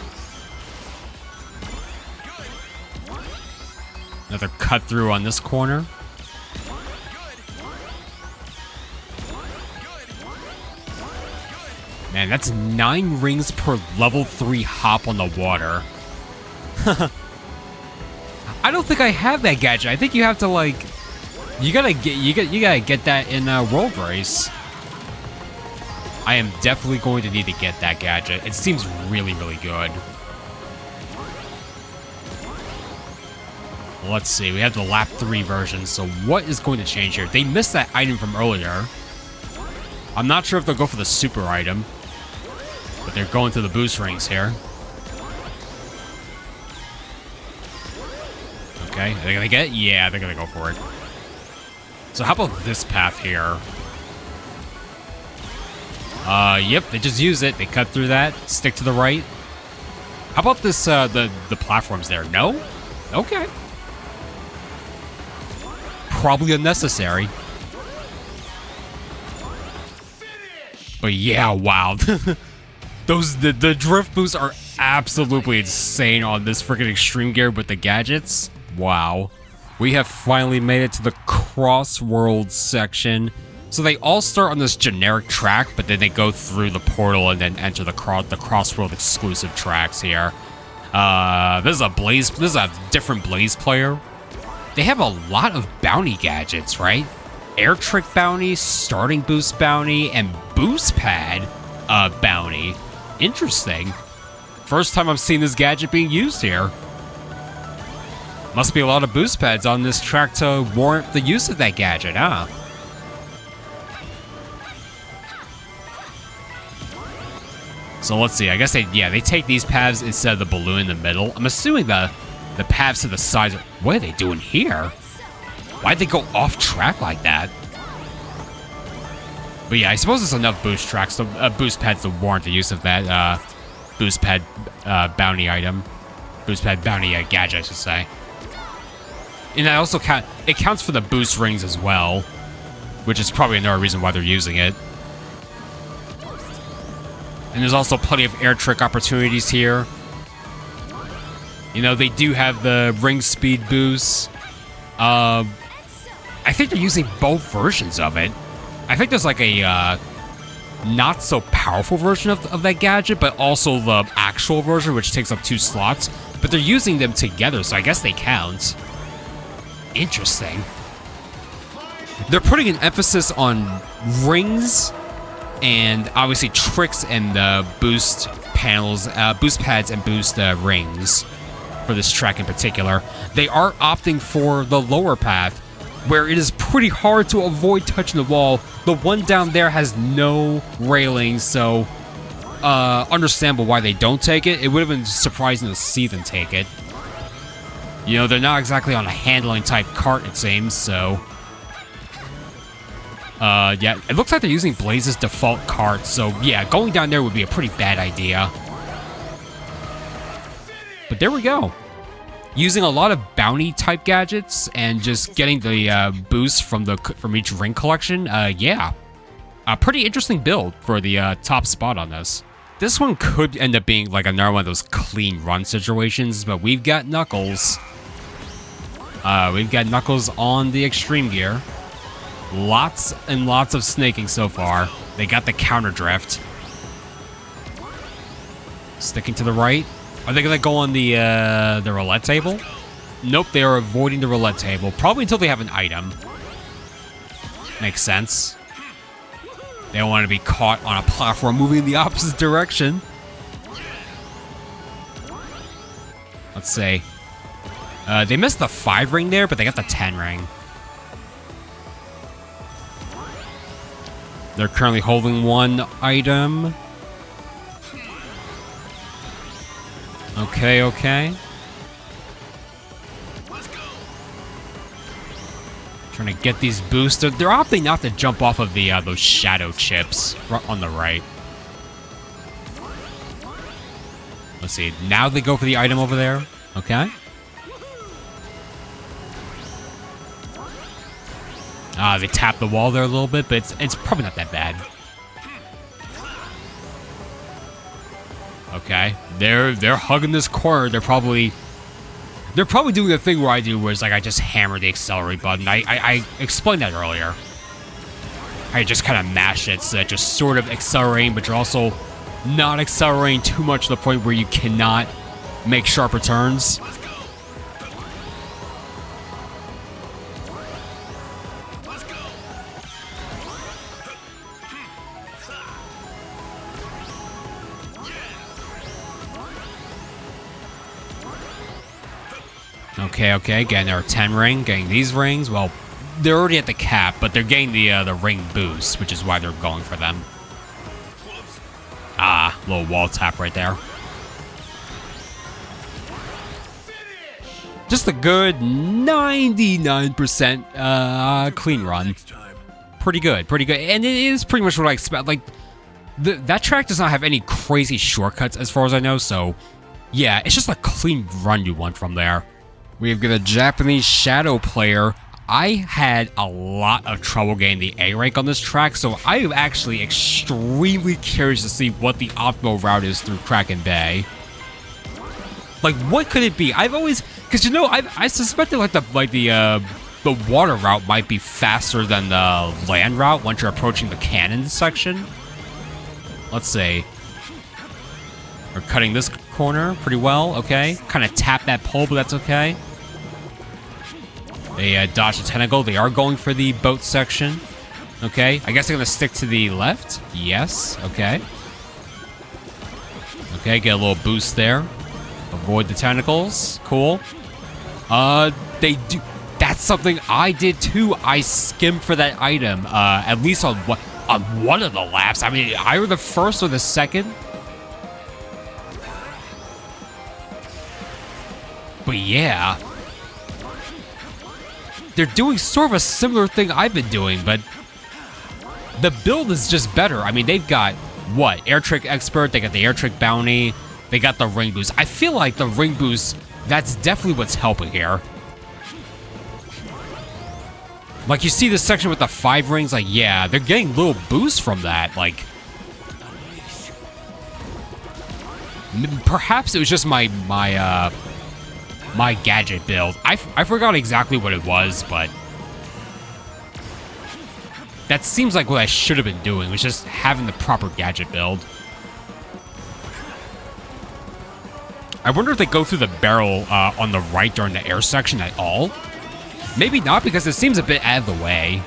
Another cut through on this corner. Man, that's 9 rings per level 3 hop on the water. I don't think I have that gadget. I think you have to like, you gotta get that in World Race. I am definitely going to need to get that gadget. It seems really, really good. Let's see. We have the lap 3 version. So what is going to change here? They missed that item from earlier. I'm not sure if they'll go for the super item, but they're going to the boost rings here. Okay, are they gonna get it? Yeah, they're gonna go for it. So how about this path here? Yep, they just use it. They cut through that, stick to the right. How about this, the platforms there? No? Okay. Probably unnecessary. But yeah, wow. The drift boosts are absolutely insane on this freaking extreme gear with the gadgets. Wow. We have finally made it to the CrossWorlds section. So they all start on this generic track, but then they go through the portal and then enter the CrossWorld exclusive tracks here. This is a different Blaze player. They have a lot of bounty gadgets, right? Air trick bounty, starting boost bounty, and boost pad bounty. Interesting. First time I've seen this gadget being used here. Must be a lot of boost pads on this track to warrant the use of that gadget, huh? So let's see. I guess they take these paths instead of the balloon in the middle. I'm assuming the paths to the sides. What are they doing here? Why'd they go off track like that? But yeah, I suppose it's enough boost tracks, boost pads to warrant the use of that boost pad bounty item. Boost pad bounty gadget, I should say. And I also it counts for the boost rings as well, which is probably another reason why they're using it. And there's also plenty of air trick opportunities here. You know, they do have the ring speed boost. I think they're using both versions of it. I think there's like a not so powerful version of that gadget, but also the actual version, which takes up 2 slots. But they're using them together, so I guess they count. Interesting. They're putting an emphasis on rings and obviously tricks and boost panels, boost pads and boost rings for this track in particular. They are opting for the lower path, where it is pretty hard to avoid touching the wall. The one down there has no railings, so understandable why they don't take it. It would have been surprising to see them take it. You know, they're not exactly on a handling type cart, it seems, so... yeah, it looks like they're using Blaze's default cart, so yeah, going down there would be a pretty bad idea. But there we go. Using a lot of bounty type gadgets and just getting the boost from each ring collection, yeah. A pretty interesting build for the top spot on this. This one could end up being like another one of those clean run situations, but we've got Knuckles. We've got Knuckles on the extreme gear. Lots and lots of snaking so far. They got the counter drift. Sticking to the right. Are they gonna go on the roulette table? Nope, they are avoiding the roulette table. Probably until they have an item. Makes sense. They don't want to be caught on a platform moving in the opposite direction. Let's see. They missed the 5 ring there, but they got the 10 ring. They're currently holding 1 item. Okay, okay. Trying to get these boosts. They're opting not to jump off of the those shadow chips on the right. Let's see. Now they go for the item over there. Okay. They tap the wall there a little bit, but it's probably not that bad. Okay, they're hugging this corner. They're probably doing the thing where I do, where it's like I just hammer the accelerate button. I explained that earlier. I just kind of mash it so that you're sort of accelerating, but you're also not accelerating too much to the point where you cannot make sharper turns. Okay, okay, getting our 10 ring, getting these rings. Well, they're already at the cap, but they're getting the ring boost, which is why they're going for them. Ah, little wall tap right there. Just a good 99% clean run. Pretty good, pretty good. And it is pretty much what I expect. Like, that track does not have any crazy shortcuts as far as I know, so yeah, it's just a clean run you want from there. We've got a Japanese Shadow player. I had a lot of trouble getting the A rank on this track, so I am actually extremely curious to see what the optimal route is through Kraken Bay. Like, what could it be? I've always, because you know, I suspected like the water route might be faster than the land route once you're approaching the cannon section. Let's see. We're cutting this corner pretty well. Okay, kind of tap that pole, but that's okay. They dodge the tentacle. They are going for the boat section. Okay, I guess they're going to stick to the left. Yes, okay. Okay, get a little boost there. Avoid the tentacles. Cool. They do... That's something I did too. I skimmed for that item, at least on one of the laps. I mean, either the first or the second. But yeah. They're doing sort of a similar thing I've been doing, but the build is just better. I mean, they've got, what, Air Trick Expert, they got the Air Trick Bounty, they got the Ring Boost. I feel like the Ring Boost, that's definitely what's helping here. Like, you see this section with the 5 rings, like, yeah, they're getting little boosts from that, like... Perhaps it was just my gadget build. I forgot exactly what it was, but... That seems like what I should have been doing, was just having the proper gadget build. I wonder if they go through the barrel on the right during the air section at all? Maybe not, because it seems a bit out of the way.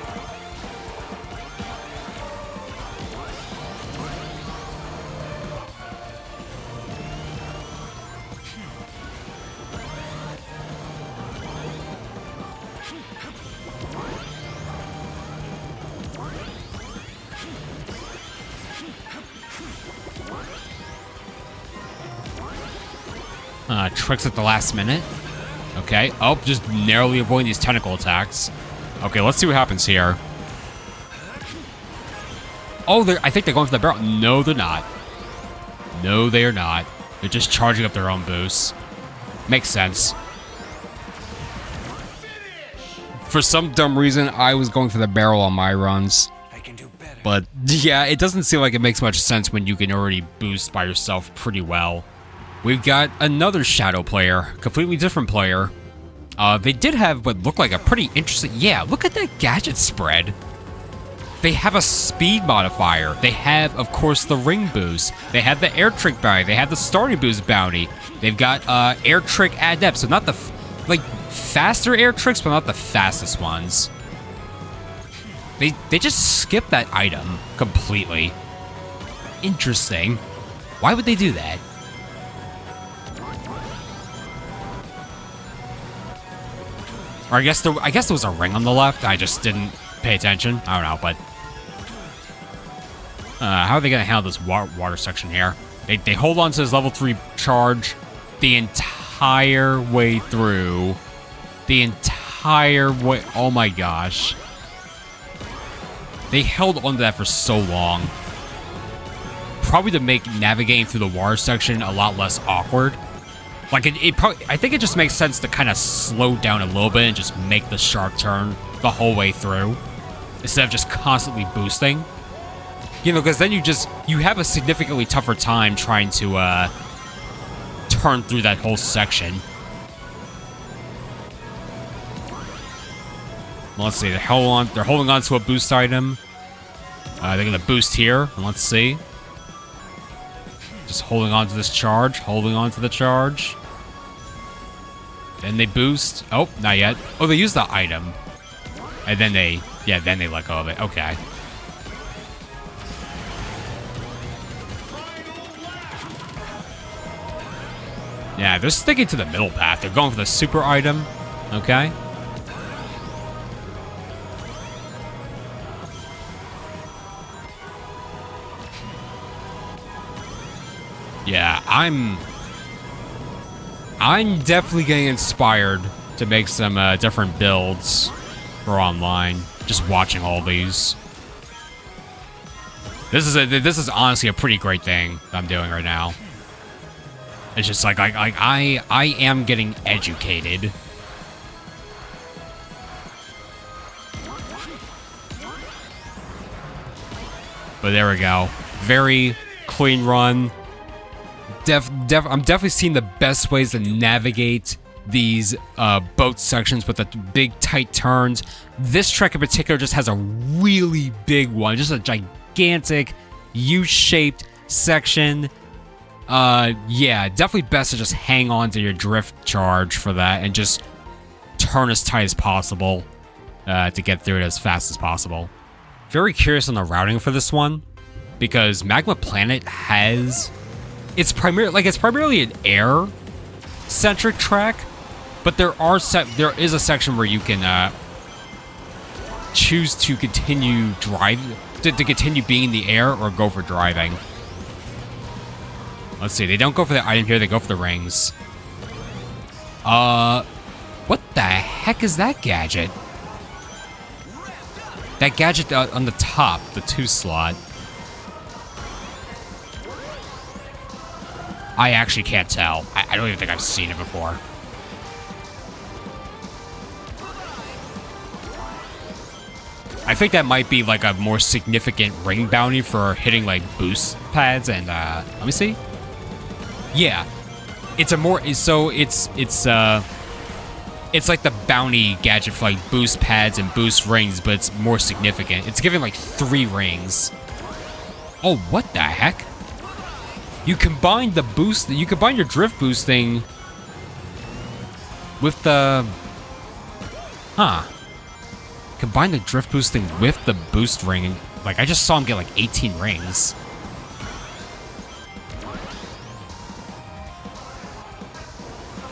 Tricks at the last minute. Okay. Oh, just narrowly avoiding these tentacle attacks. Okay, let's see what happens here. Oh, I think they're going for the barrel. No, they're not. No, they are not. They're just charging up their own boosts. Makes sense. For some dumb reason, I was going for the barrel on my runs. I can do better. But yeah, it doesn't seem like it makes much sense when you can already boost by yourself pretty well. We've got another Shadow player, completely different player. They did have what looked like a pretty interesting... Yeah, look at that gadget spread. They have a speed modifier. They have, of course, the ring boost. They have the air trick bounty. They have the starting boost bounty. They've got air trick adept, so not the... like, faster air tricks, but not the fastest ones. They just skip that item completely. Interesting. Why would they do that? Or I guess there was a ring on the left. I just didn't pay attention. I don't know, but how are they gonna handle this water section here? They hold on to this level 3 charge the entire way through. The entire way. Oh my gosh. They held on to that for so long. Probably to make navigating through the water section a lot less awkward. Like, I think it just makes sense to kind of slow down a little bit and just make the sharp turn the whole way through, instead of just constantly boosting. You know, because then you have a significantly tougher time trying to, turn through that whole section. Well, let's see, they're holding on to a boost item. They're gonna boost here, let's see. Just holding on to this charge, holding on to the charge. Then they boost. Oh, not yet. Oh, they use the item. And then they let go of it. Okay. Yeah, they're sticking to the middle path. They're going for the super item. Okay. Yeah, I'm definitely getting inspired to make some different builds for online. Just watching all these. This is honestly a pretty great thing that I'm doing right now. It's just like I am getting educated. But there we go. Very clean run. I'm definitely seeing the best ways to navigate these boat sections with the big tight turns. This track in particular just has a really big one, just a gigantic U-shaped section. Yeah, definitely best to just hang on to your drift charge for that and just turn as tight as possible to get through it as fast as possible. Very curious on the routing for this one, because Magma Planet has... It's primarily an air-centric track, but there is a section where you can choose to continue to continue being in the air or go for driving. Let's see. They don't go for the item here. They go for the rings. What the heck is that gadget? That gadget on the top, the 2 slot. I actually can't tell. I don't even think I've seen it before. I think that might be like a more significant ring bounty for hitting like boost pads and let me see. Yeah. It's a more it's like the bounty gadget for like boost pads and boost rings, but it's more significant. It's giving like 3 rings. Oh, what the heck? You combine the boost, you combine your drift boost thing with the... Huh. Combine the drift boost thing with the boost ring. Like, I just saw him get like 18 rings.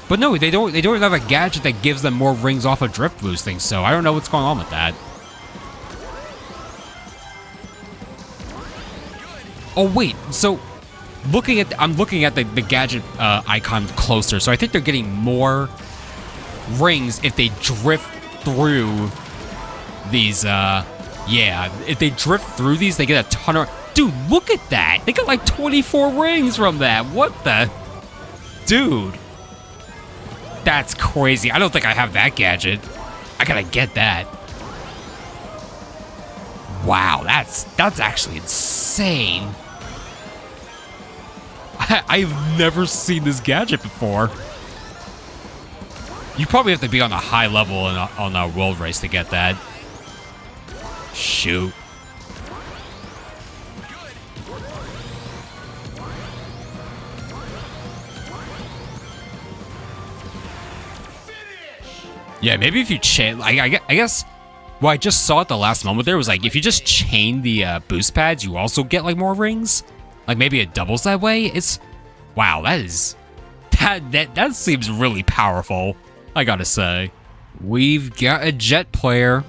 But no, they don't have a gadget that gives them more rings off of drift boosting, so I don't know what's going on with that. Oh wait, so I'm looking at the gadget icon closer, so I think they're getting more rings if they drift through these yeah, if they drift through these, they get a ton of... Dude, look at that! They got like 24 rings from that! What the... Dude. That's crazy. I don't think I have that gadget. I gotta get that. Wow, that's actually insane. I've never seen this gadget before. You probably have to be on a high level on a world race to get that. Shoot. Yeah, maybe if you chain... I guess... Well, I just saw it the last moment there. Was like, if you just chain the boost pads, you also get, like, more rings. Like, maybe it doubles that way. It's... Wow, that is... That seems really powerful, I gotta say. We've got a jet player.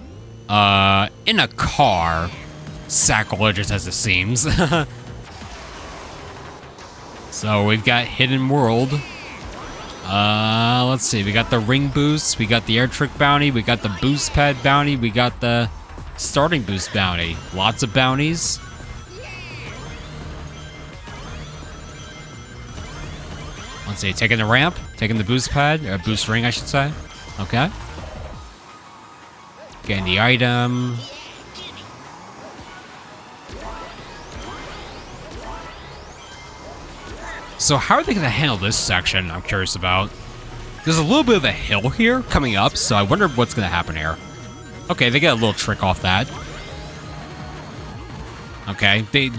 In a car. Sacrilegious as it seems. So, we've got Hidden World. Let's see. We got the ring boost. We got the air trick bounty. We got the boost pad bounty. We got the starting boost bounty. Lots of bounties. Let's see. Taking the ramp. Taking the boost pad. Or boost ring, I should say. Okay. Getting the item. So how are they going to handle this section, I'm curious about. There's a little bit of a hill here coming up, so I wonder what's going to happen here. Okay, they get a little trick off that. Okay, they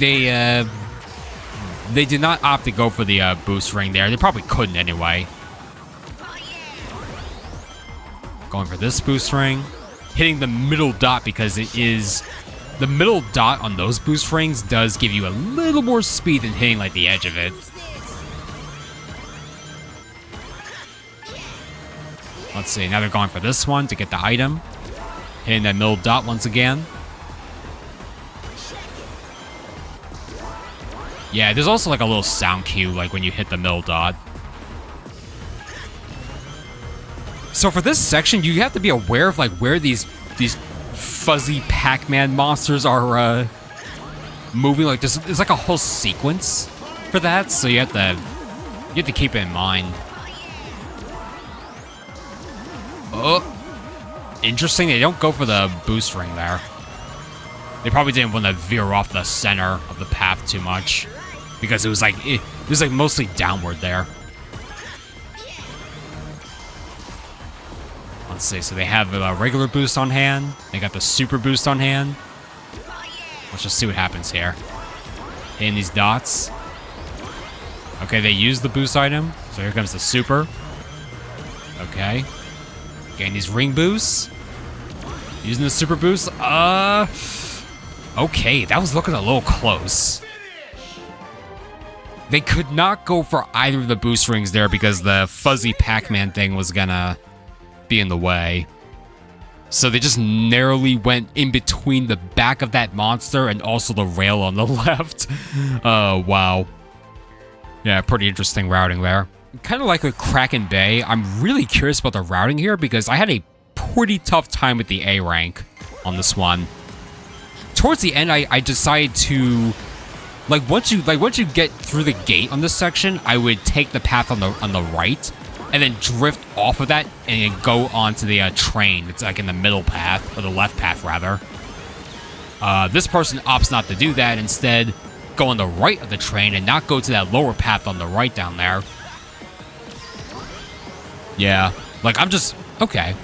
did not opt to go for the boost ring there. They probably couldn't anyway. Going for this boost ring. Hitting the middle dot because it is... The middle dot on those boost rings does give you a little more speed than hitting like the edge of it. Let's see, now they're going for this one to get the item. Hitting that middle dot once again. Yeah, there's also like a little sound cue like when you hit the middle dot. So for this section, you have to be aware of like where these fuzzy Pac-Man monsters are moving. Like there's like a whole sequence for that, so you have to keep it in mind. Oh, interesting. They don't go for the boost ring there. They probably didn't want to veer off the center of the path too much because it was like mostly downward there. Let's see. So they have a regular boost on hand. They got the super boost on hand. Let's just see what happens here. Hitting these dots. Okay, they use the boost item. So here comes the super. Okay. Getting these ring boosts. Using the super boost. Okay, that was looking a little close. They could not go for either of the boost rings there because the fuzzy Pac-Man thing was gonna be in the way. So they just narrowly went in between the back of that monster and also the rail on the left. Oh, wow. Yeah, pretty interesting routing there. Kind of like with KRAKEN Bay, I'm really curious about the routing here because I had a pretty tough time with the A rank on this one. towards the end, I decided to, like, once you get through the gate on this section, I would take the path on the right, and then drift off of that, and then go onto the train. It's like in the middle path, or the left path, rather. This person opts not to do that, instead go on the right of the train and not go to that lower path on the right down there. Yeah, like, I'm just... Okay.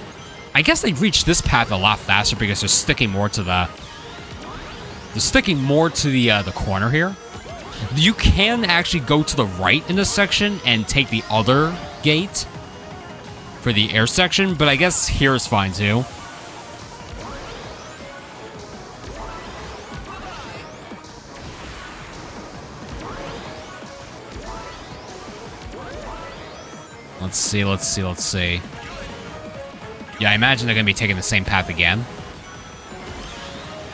I guess they reach this path a lot faster because they're sticking more to the... They're sticking more to the corner here. You can actually go to the right in this section and take the other gate for the air section, but I guess here is fine too. Let's see. Yeah, I imagine they're going to be taking the same path again.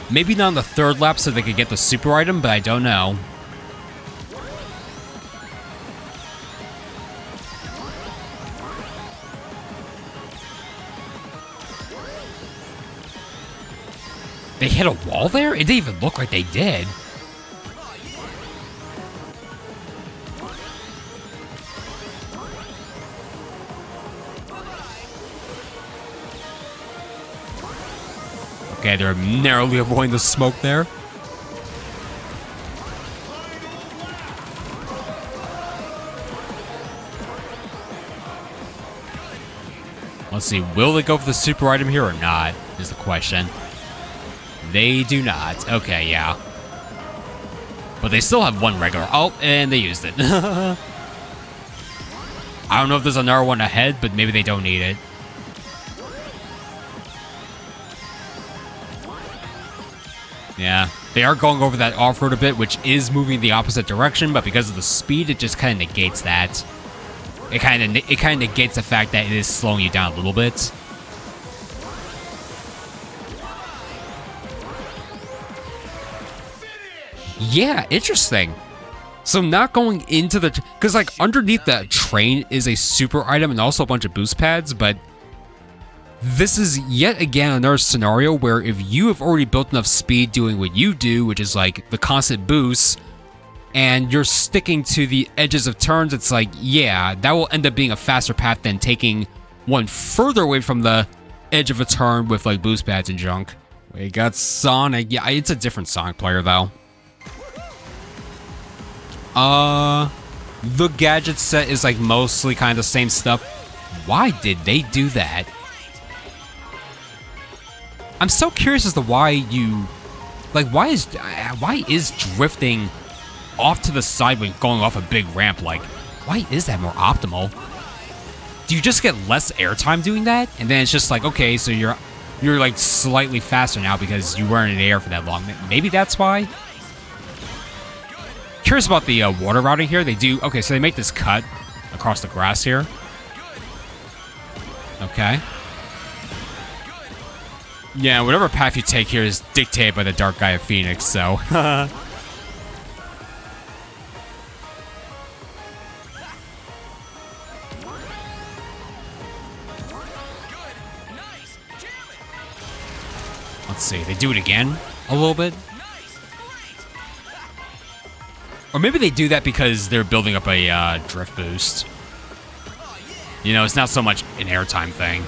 Maybe not on the third lap so they could get the super item, but I don't know. They hit a wall there? It didn't even look like they did. Okay, they're narrowly avoiding the smoke there. Let's see, will they go for the super item here or not, is the question. They do not. Okay, yeah. But they still have one regular. Oh, and they used it. I don't know if there's another one ahead, but maybe they don't need it. Yeah, they are going over that off-road a bit, which is moving the opposite direction, but because of the speed, it just kind of negates that. It kind of negates the fact that it is slowing you down a little bit. Yeah, interesting. So not going into the... Because, like, underneath the train is a super item and also a bunch of boost pads, but... This is yet again another scenario where if you have already built enough speed doing what you do, which is like the constant boosts, and you're sticking to the edges of turns, it's like, yeah, that will end up being a faster path than taking one further away from the edge of a turn with like boost pads and junk. We got Sonic. Yeah, it's a different Sonic player though. The gadget set is like mostly kind of the same stuff. Why did they do that? I'm so curious as to why you... Like, why is drifting off to the side when going off a big ramp, like, why is that more optimal? Do you just get less airtime doing that? And then it's just like, okay, so you're like slightly faster now because you weren't in the air for that long. Maybe that's why? Curious about the water routing here. They do... Okay, so they make this cut across the grass here. Okay. Yeah, whatever path you take here is dictated by the Dark Gaia Phoenix, so... Let's see, they do it again a little bit? Or maybe they do that because they're building up a drift boost. You know, it's not so much an airtime thing.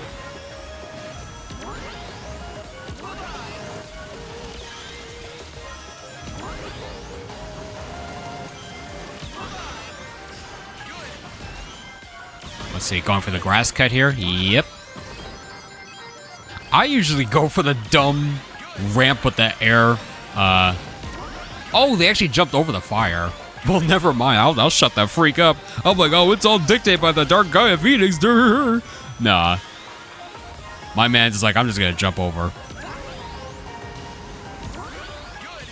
Let's see, going for the grass cut here. Yep. I usually go for the dumb ramp with the air. Oh, they actually jumped over the fire. Well, never mind. I'll shut that freak up. I'm like, oh, it's all dictated by the Dark Gaia Phoenix. Durr. Nah. My man's just like, I'm just gonna jump over.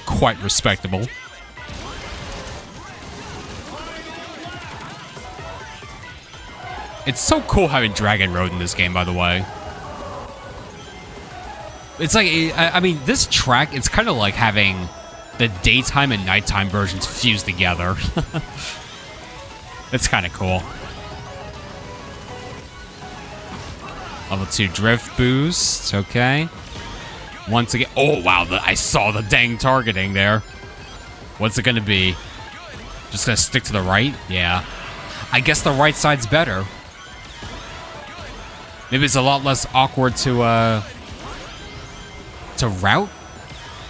Quite respectable. It's so cool having Dragon Road in this game, by the way. It's like, I mean, this track, it's kind of like having the daytime and nighttime versions fused together. It's kind of cool. Level 2 drift boost, okay. Once again, oh wow, I saw the dang targeting there. What's it gonna be? Just gonna stick to the right? Yeah. I guess the right side's better. Maybe it's a lot less awkward to route?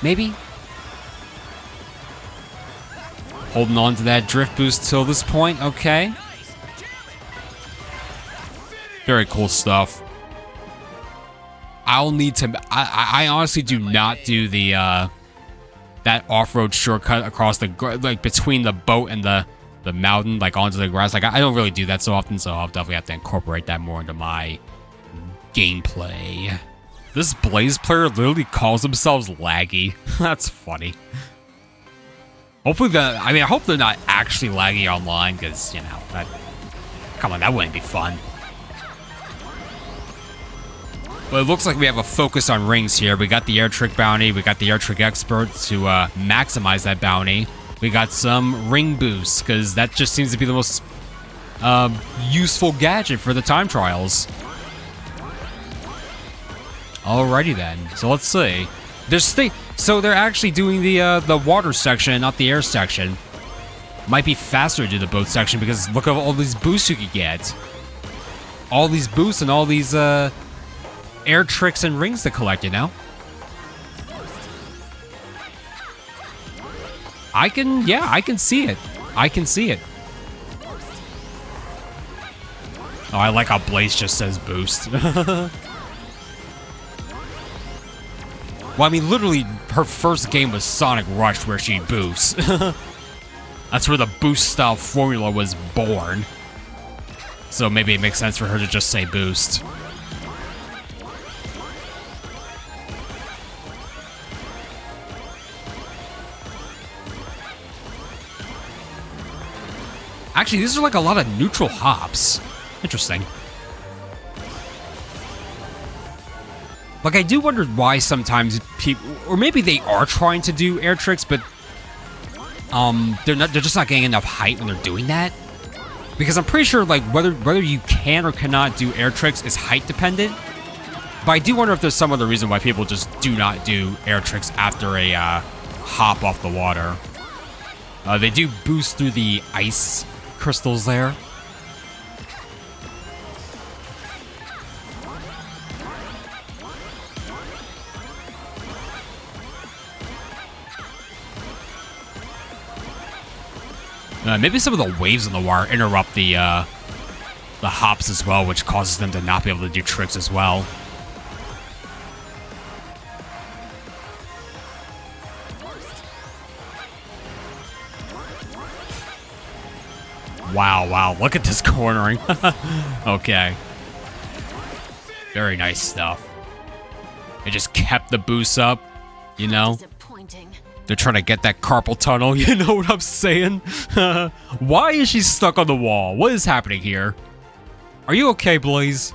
Maybe? Holding on to that drift boost till this point, okay. Very cool stuff. I'll need to... I honestly do not do the, that off-road shortcut across the... Like, between the boat and the mountain, like, onto the grass. Like, I don't really do that so often, so I'll definitely have to incorporate that more into my gameplay. This Blaze player literally calls themselves laggy. That's funny. Hopefully I mean, I hope they're not actually laggy online, because, you know, come on, that wouldn't be fun. But it looks like we have a focus on rings here. We got the air trick bounty, we got the air trick expert to maximize that bounty. We got some ring boosts, because that just seems to be the most useful gadget for the time trials. Alrighty then, so let's see. So they're actually doing the water section, not the air section. Might be faster to do the boat section because look at all these boosts you could get. All these boosts and all these air tricks and rings to collect, you know? I can see it. I can see it. Oh, I like how Blaze just says boost. Well, I mean, literally, her first game was Sonic Rush, where she boosts. That's where the boost-style formula was born. So maybe it makes sense for her to just say boost. Actually, these are like a lot of neutral hops. Interesting. Like, I do wonder why sometimes people, or maybe they are trying to do air tricks, but they're just not getting enough height when they're doing that. Because I'm pretty sure, like, whether you can or cannot do air tricks is height dependent. But I do wonder if there's some other reason why people just do not do air tricks after a hop off the water. They do boost through the ice crystals there. Maybe some of the waves on the wire interrupt the hops as well, which causes them to not be able to do tricks as well. Wow, look at this cornering. Okay. Very nice stuff. It just kept the boost up, you know? They're trying to get that carpal tunnel, you know what I'm saying? Why is she stuck on the wall? What is happening here? Are you okay, Blaze?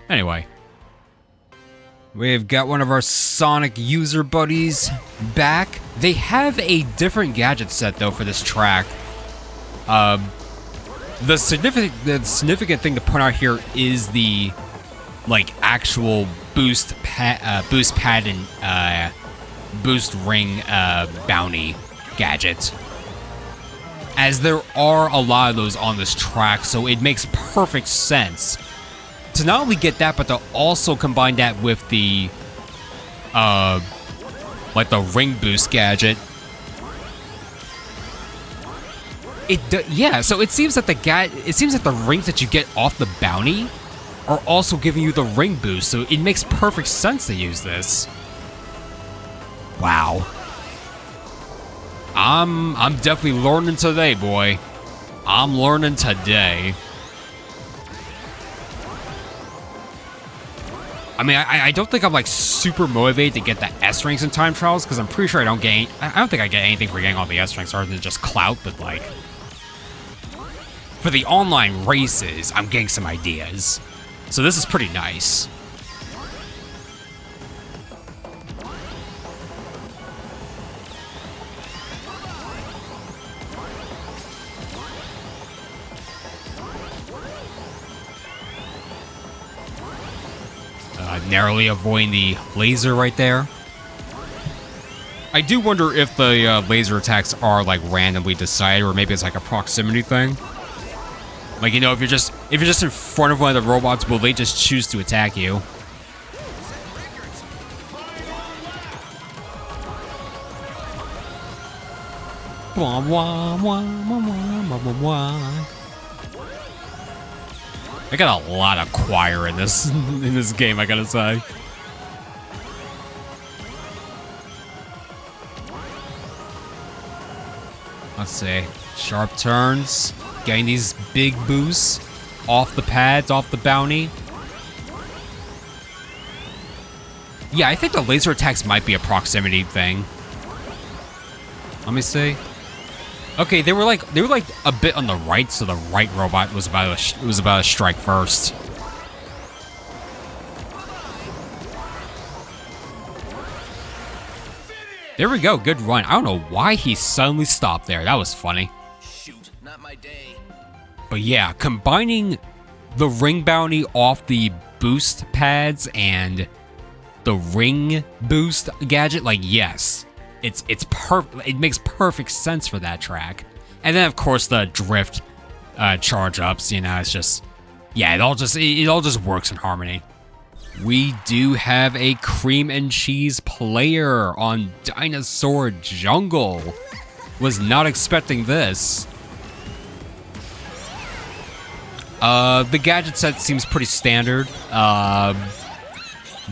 Anyway. We've got one of our Sonic user buddies back. They have a different gadget set, though, for this track. The significant thing to point out here is the, like, actual boost pad and, boost ring bounty gadget, as there are a lot of those on this track, so it makes perfect sense to not only get that, but to also combine that with the like the ring boost gadget. Yeah, so it seems that the rings that you get off the bounty are also giving you the ring boost, so it makes perfect sense to use this. Wow. I'm definitely learning today, boy. I'm learning today. I mean, I don't think I'm like super motivated to get the S ranks in time trials, because I'm pretty sure I don't think I get anything for getting all the S ranks other than just clout, but like for the online races, I'm getting some ideas. So this is pretty nice. narrowly avoiding the laser right there. I do wonder if the laser attacks are like randomly decided, or maybe it's like a proximity thing. Like, you know, if you're just in front of one of the robots, will they just choose to attack you? I got a lot of choir in this game, I gotta say. Let's see. Sharp turns. Getting these big boosts off the pads, off the bounty. Yeah, I think the laser attacks might be a proximity thing. Let me see. Okay, they were like a bit on the right, so the right robot was about to strike first. There we go, good run. I don't know why he suddenly stopped there. That was funny. Shoot, not my day. But yeah, combining the ring bounty off the boost pads and the ring boost gadget, like, yes, it's perfect. It makes perfect sense for that track. And then of course the drift charge ups, you know, it's just, yeah, it all just works in harmony. We do have a cream and cheese player on Dinosaur Jungle. Was not expecting this. The gadget set seems pretty standard.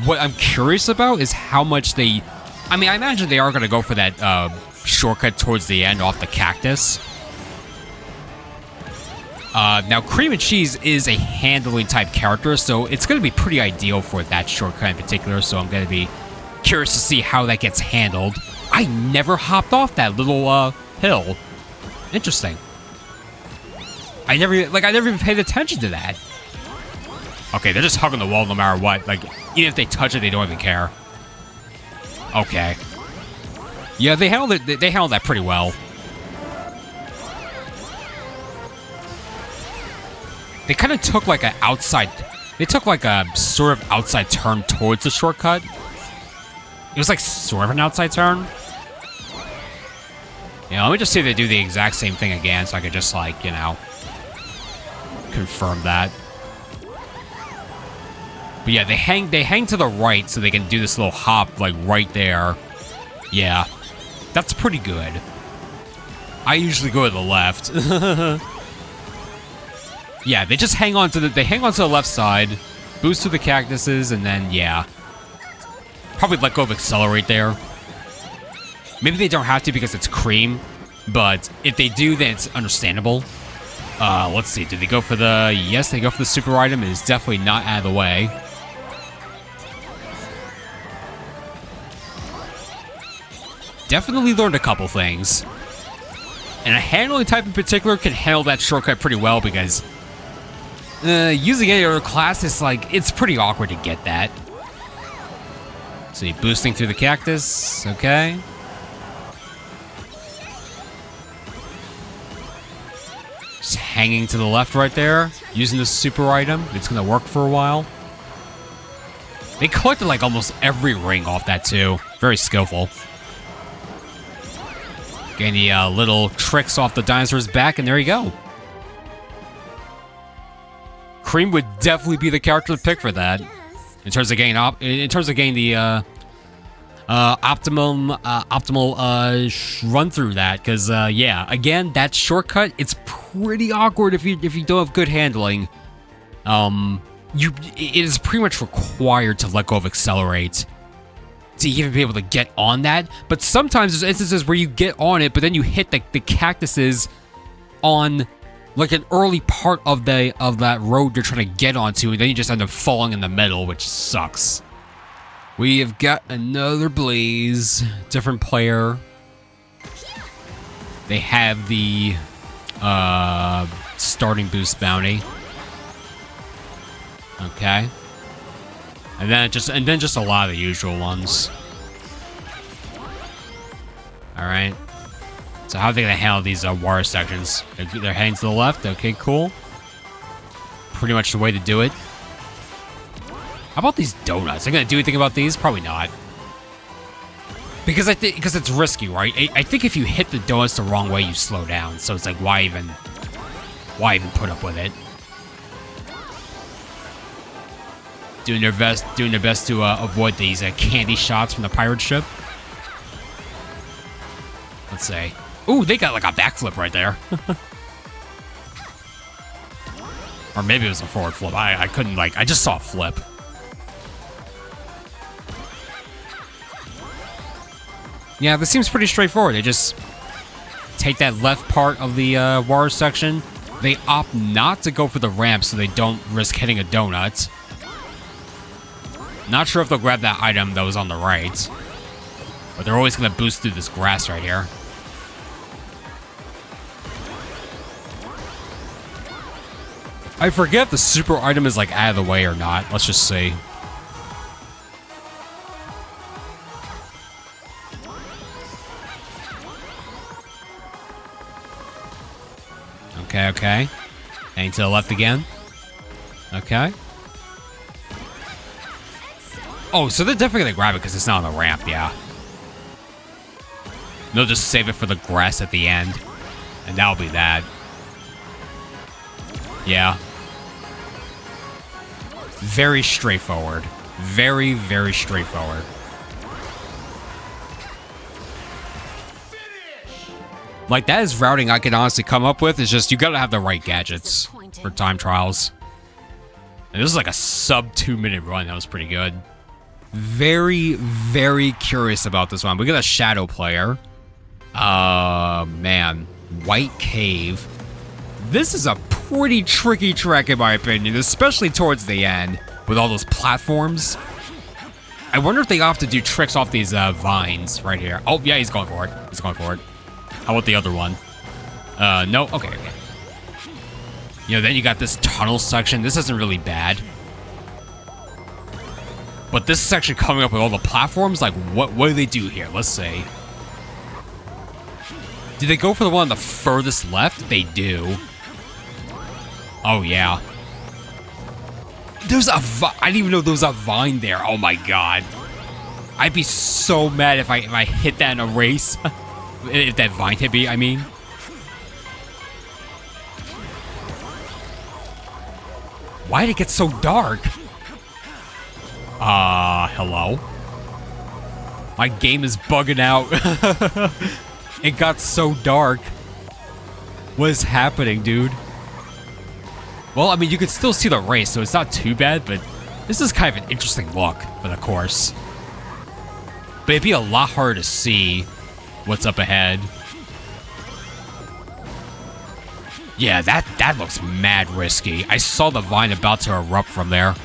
What I'm curious about is how much they... I mean, I imagine they are going to go for that shortcut towards the end off the cactus. Now, Cream and Cheese is a handling type character, so it's going to be pretty ideal for that shortcut in particular, so I'm going to be curious to see how that gets handled. I never hopped off that little hill. Interesting. I never even paid attention to that. Okay, they're just hugging the wall no matter what. Like, even if they touch it, they don't even care. Okay. Yeah, they handled it. They handled that pretty well. They kind of took like an outside... They took like a sort of outside turn towards the shortcut. It was like sort of an outside turn. Yeah, let me just see if they do the exact same thing again so I could just like, you know, confirm that. But yeah, they hang to the right so they can do this little hop like right there. Yeah, that's pretty good. I usually go to the left. Yeah, they just hang on to the left side, boost to the cactuses, and then yeah, probably let go of accelerate there. Maybe they don't have to because it's cream, but if they do, then it's understandable. Let's see, did they go for the... Yes, they go for the super item. It is definitely not out of the way. Definitely learned a couple things. And a handling type in particular can handle that shortcut pretty well because using any other class, it's pretty awkward to get that. So you're boosting through the cactus, okay. Just hanging to the left right there, using the super item. It's gonna work for a while. They collected like almost every ring off that too. Very skillful. Getting the little tricks off the dinosaur's back, and there you go. Cream would definitely be the character to pick for that. In terms of getting the optimal run through that, because yeah, again, that shortcut, it's pretty awkward if you don't have good handling. It is pretty much required to let go of accelerate to even be able to get on that. But sometimes there's instances where you get on it, but then you hit the cactuses on like an early part of that road you're trying to get onto, and then you just end up falling in the middle, which sucks. We have got another Blaze, different player. They have the starting boost bounty. Okay. And then just a lot of the usual ones. All right. So how are they gonna handle these wire sections? They're heading to the left. Okay, cool. Pretty much the way to do it. How about these donuts? Are they gonna do anything about these? Probably not. Because because it's risky, right? I think if you hit the donuts the wrong way, you slow down. So it's like, why even put up with it? Doing their best to avoid these candy shots from the pirate ship. Let's say, ooh, they got like a backflip right there. Or maybe it was a forward flip. I couldn't like, I just saw a flip. Yeah, this seems pretty straightforward. They just take that left part of the water section. They opt not to go for the ramp so they don't risk hitting a donut. Not sure if they'll grab that item that was on the right. But they're always going to boost through this grass right here. I forget if the super item is like out of the way or not. Let's just see. Okay, okay. Hang to the left again. Okay. Oh, so they're definitely gonna grab it because it's not on the ramp, yeah. They'll just save it for the grass at the end. And that'll be that. Yeah. Very straightforward. Very, very straightforward. Like, that is routing I can honestly come up with. It's just, you gotta have the right gadgets for time trials. And this is like a sub 2-minute run. That was pretty good. Very, very curious about this one. We got a shadow player. Man. White Cave. This is a pretty tricky track in my opinion, especially towards the end with all those platforms. I wonder if they have to do tricks off these vines right here. Oh, yeah, he's going for it. He's going for it. How about the other one? No? Okay, okay. You know, then you got this tunnel section. This isn't really bad. But this section coming up with all the platforms, like, what do they do here? Let's see. Do they go for the one on the furthest left? They do. Oh, yeah. There's a I didn't even know there was a vine there. Oh, my God. I'd be so mad if I hit that in a race. If that vine hit me, I mean. Why did it get so dark? Hello? My game is bugging out. It got so dark. What is happening, dude? Well, I mean, you can still see the race, so it's not too bad, but this is kind of an interesting look for the course. But it'd be a lot harder to see what's up ahead. Yeah, that looks mad risky. I saw the vine about to erupt from there.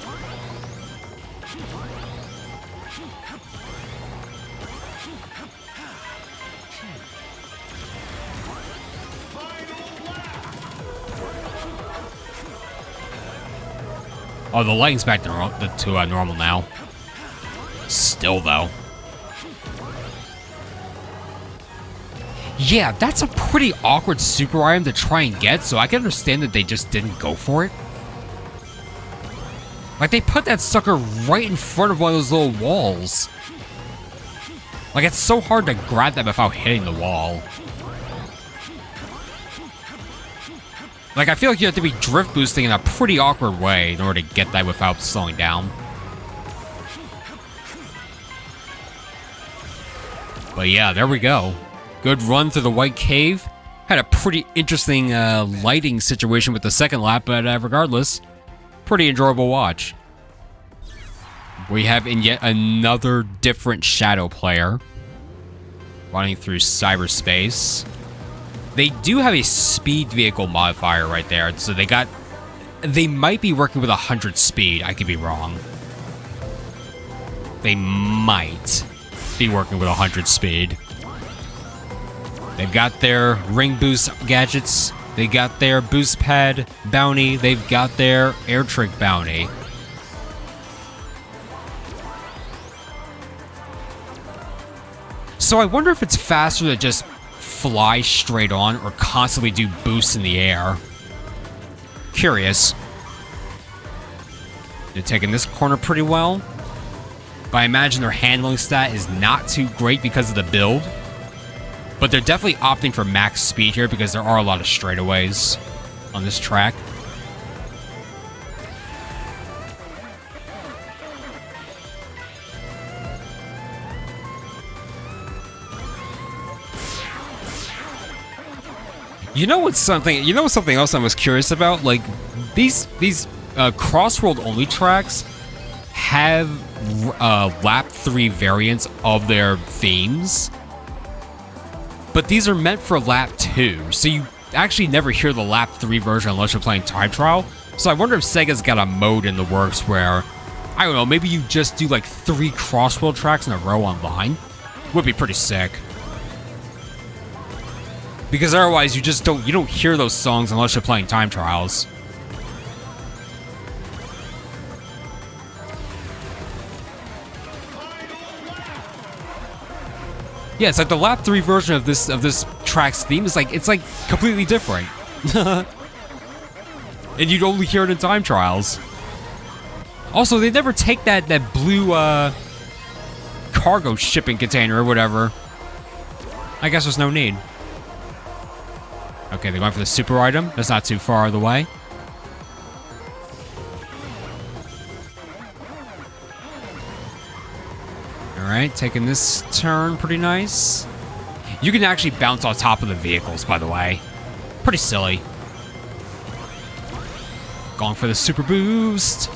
Oh, the lighting's back to normal now. Still, though. Yeah, that's a pretty awkward super item to try and get, so I can understand that they just didn't go for it. Like, they put that sucker right in front of one of those little walls. Like, it's so hard to grab that without hitting the wall. Like, I feel like you have to be drift boosting in a pretty awkward way in order to get that without slowing down. But yeah, there we go. Good run through the White Cave. Had a pretty interesting lighting situation with the second lap, but regardless, pretty enjoyable watch. We have in yet another different shadow player running through cyberspace. They do have a speed vehicle modifier right there, so they might be working with 100 speed. I could be wrong. They might be working with 100 speed. They've got their ring boost gadgets. They got their boost pad bounty. They've got their air trick bounty. So I wonder if it's faster to just fly straight on or constantly do boosts in the air. Curious. They're taking this corner pretty well. But I imagine their handling stat is not too great because of the build. But they're definitely opting for max speed here because there are a lot of straightaways on this track. You know what's something else I was curious about? Like, these CrossWorld only tracks have lap 3 variants of their themes. But these are meant for lap 2, so you actually never hear the lap 3 version unless you're playing Time Trial. So I wonder if Sega's got a mode in the works where, I don't know, maybe you just do like 3 CrossWorld tracks in a row online. Would be pretty sick. Because otherwise you don't hear those songs unless you're playing Time Trials. Yeah, it's like the lap 3 version of this track's theme is like it's completely different. And you'd only hear it in Time Trials. Also, they never take that blue cargo shipping container or whatever. I guess there's no need. Okay, they're going for the super item. That's not too far the way. Alright, taking this turn pretty nice. You can actually bounce on top of the vehicles, by the way. Pretty silly. Going for the super boost.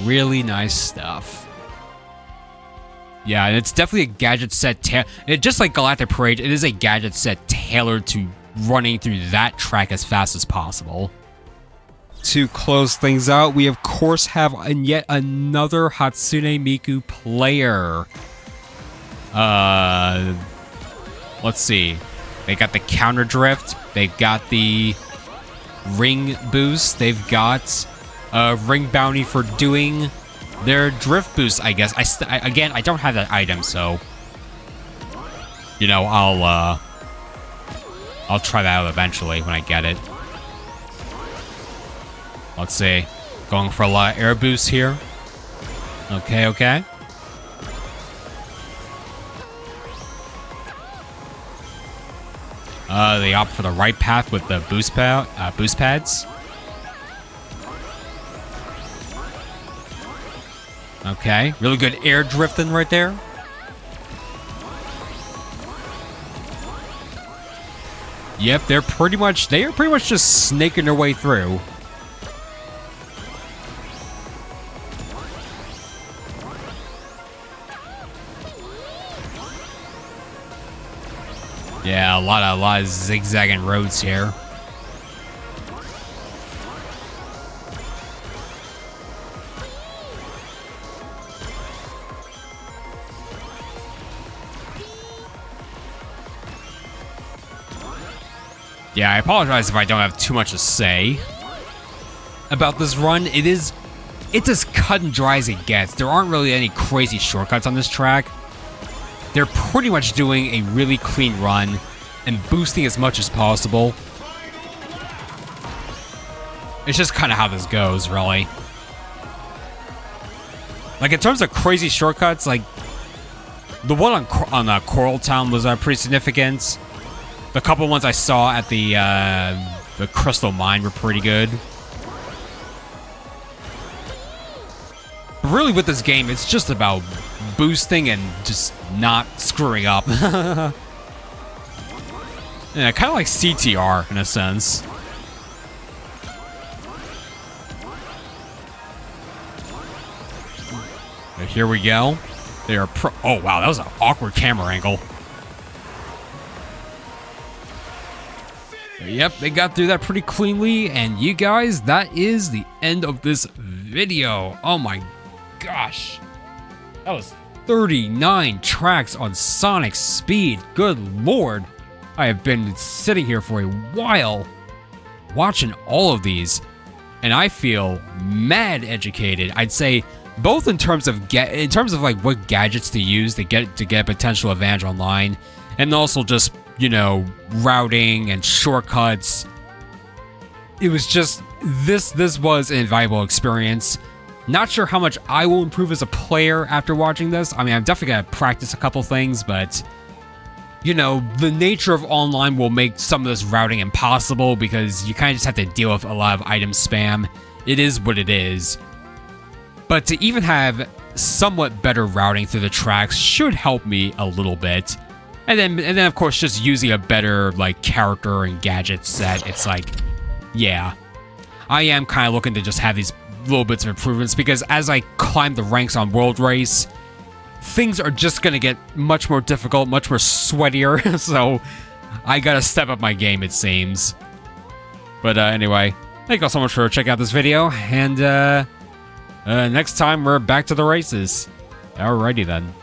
Really nice stuff. Yeah, and it's definitely a gadget set. Just like Galactic Parade, it is a gadget set tailored to running through that track as fast as possible. To close things out, we of course have yet another Hatsune Miku player. Let's see. They got the counter drift. They've got the ring boost. They've got ring bounty for doing their drift boost, I guess. Again, I don't have that item, so you know, I'll try that out eventually when I get it. Let's see. Going for a lot of air boosts here. Okay, okay. They opt for the right path with the boost pads. Okay, really good air drifting right there. Yep, they are pretty much just snaking their way through. Yeah, a lot of zigzagging roads here. Yeah, I apologize if I don't have too much to say about this run. It's as cut and dry as it gets. There aren't really any crazy shortcuts on this track. They're pretty much doing a really clean run and boosting as much as possible. It's just kind of how this goes, really. Like, in terms of crazy shortcuts, like, the one on Coral Town was pretty significant. The couple ones I saw at the Crystal Mine were pretty good. But really, with this game, it's just about boosting and just not screwing up. Yeah, kind of like CTR in a sense. And here we go. They are oh wow, that was an awkward camera angle. Yep, they got through that pretty cleanly, and you guys, that is the end of this video. Oh my gosh. That was 39 tracks on Sonic Speed. Good lord. I have been sitting here for a while watching all of these, and I feel mad educated. I'd say both in terms of like what gadgets to use to get potential advantage online, and also just, you know, routing and shortcuts. it was just, this was an invaluable experience. Not sure how much I will improve as a player after watching this. I mean, I'm definitely going to practice a couple things, but, you know, the nature of online will make some of this routing impossible because you kind of just have to deal with a lot of item spam. It is what it is. But to even have somewhat better routing through the tracks should help me a little bit. And then of course, just using a better, like, character and gadget set, it's like, yeah. I am kind of looking to just have these little bits of improvements because as I climb the ranks on World Race, things are just going to get much more difficult, much more sweatier, so I gotta step up my game, it seems. But anyway, thank you all so much for checking out this video, and next time we're back to the races. Alrighty then.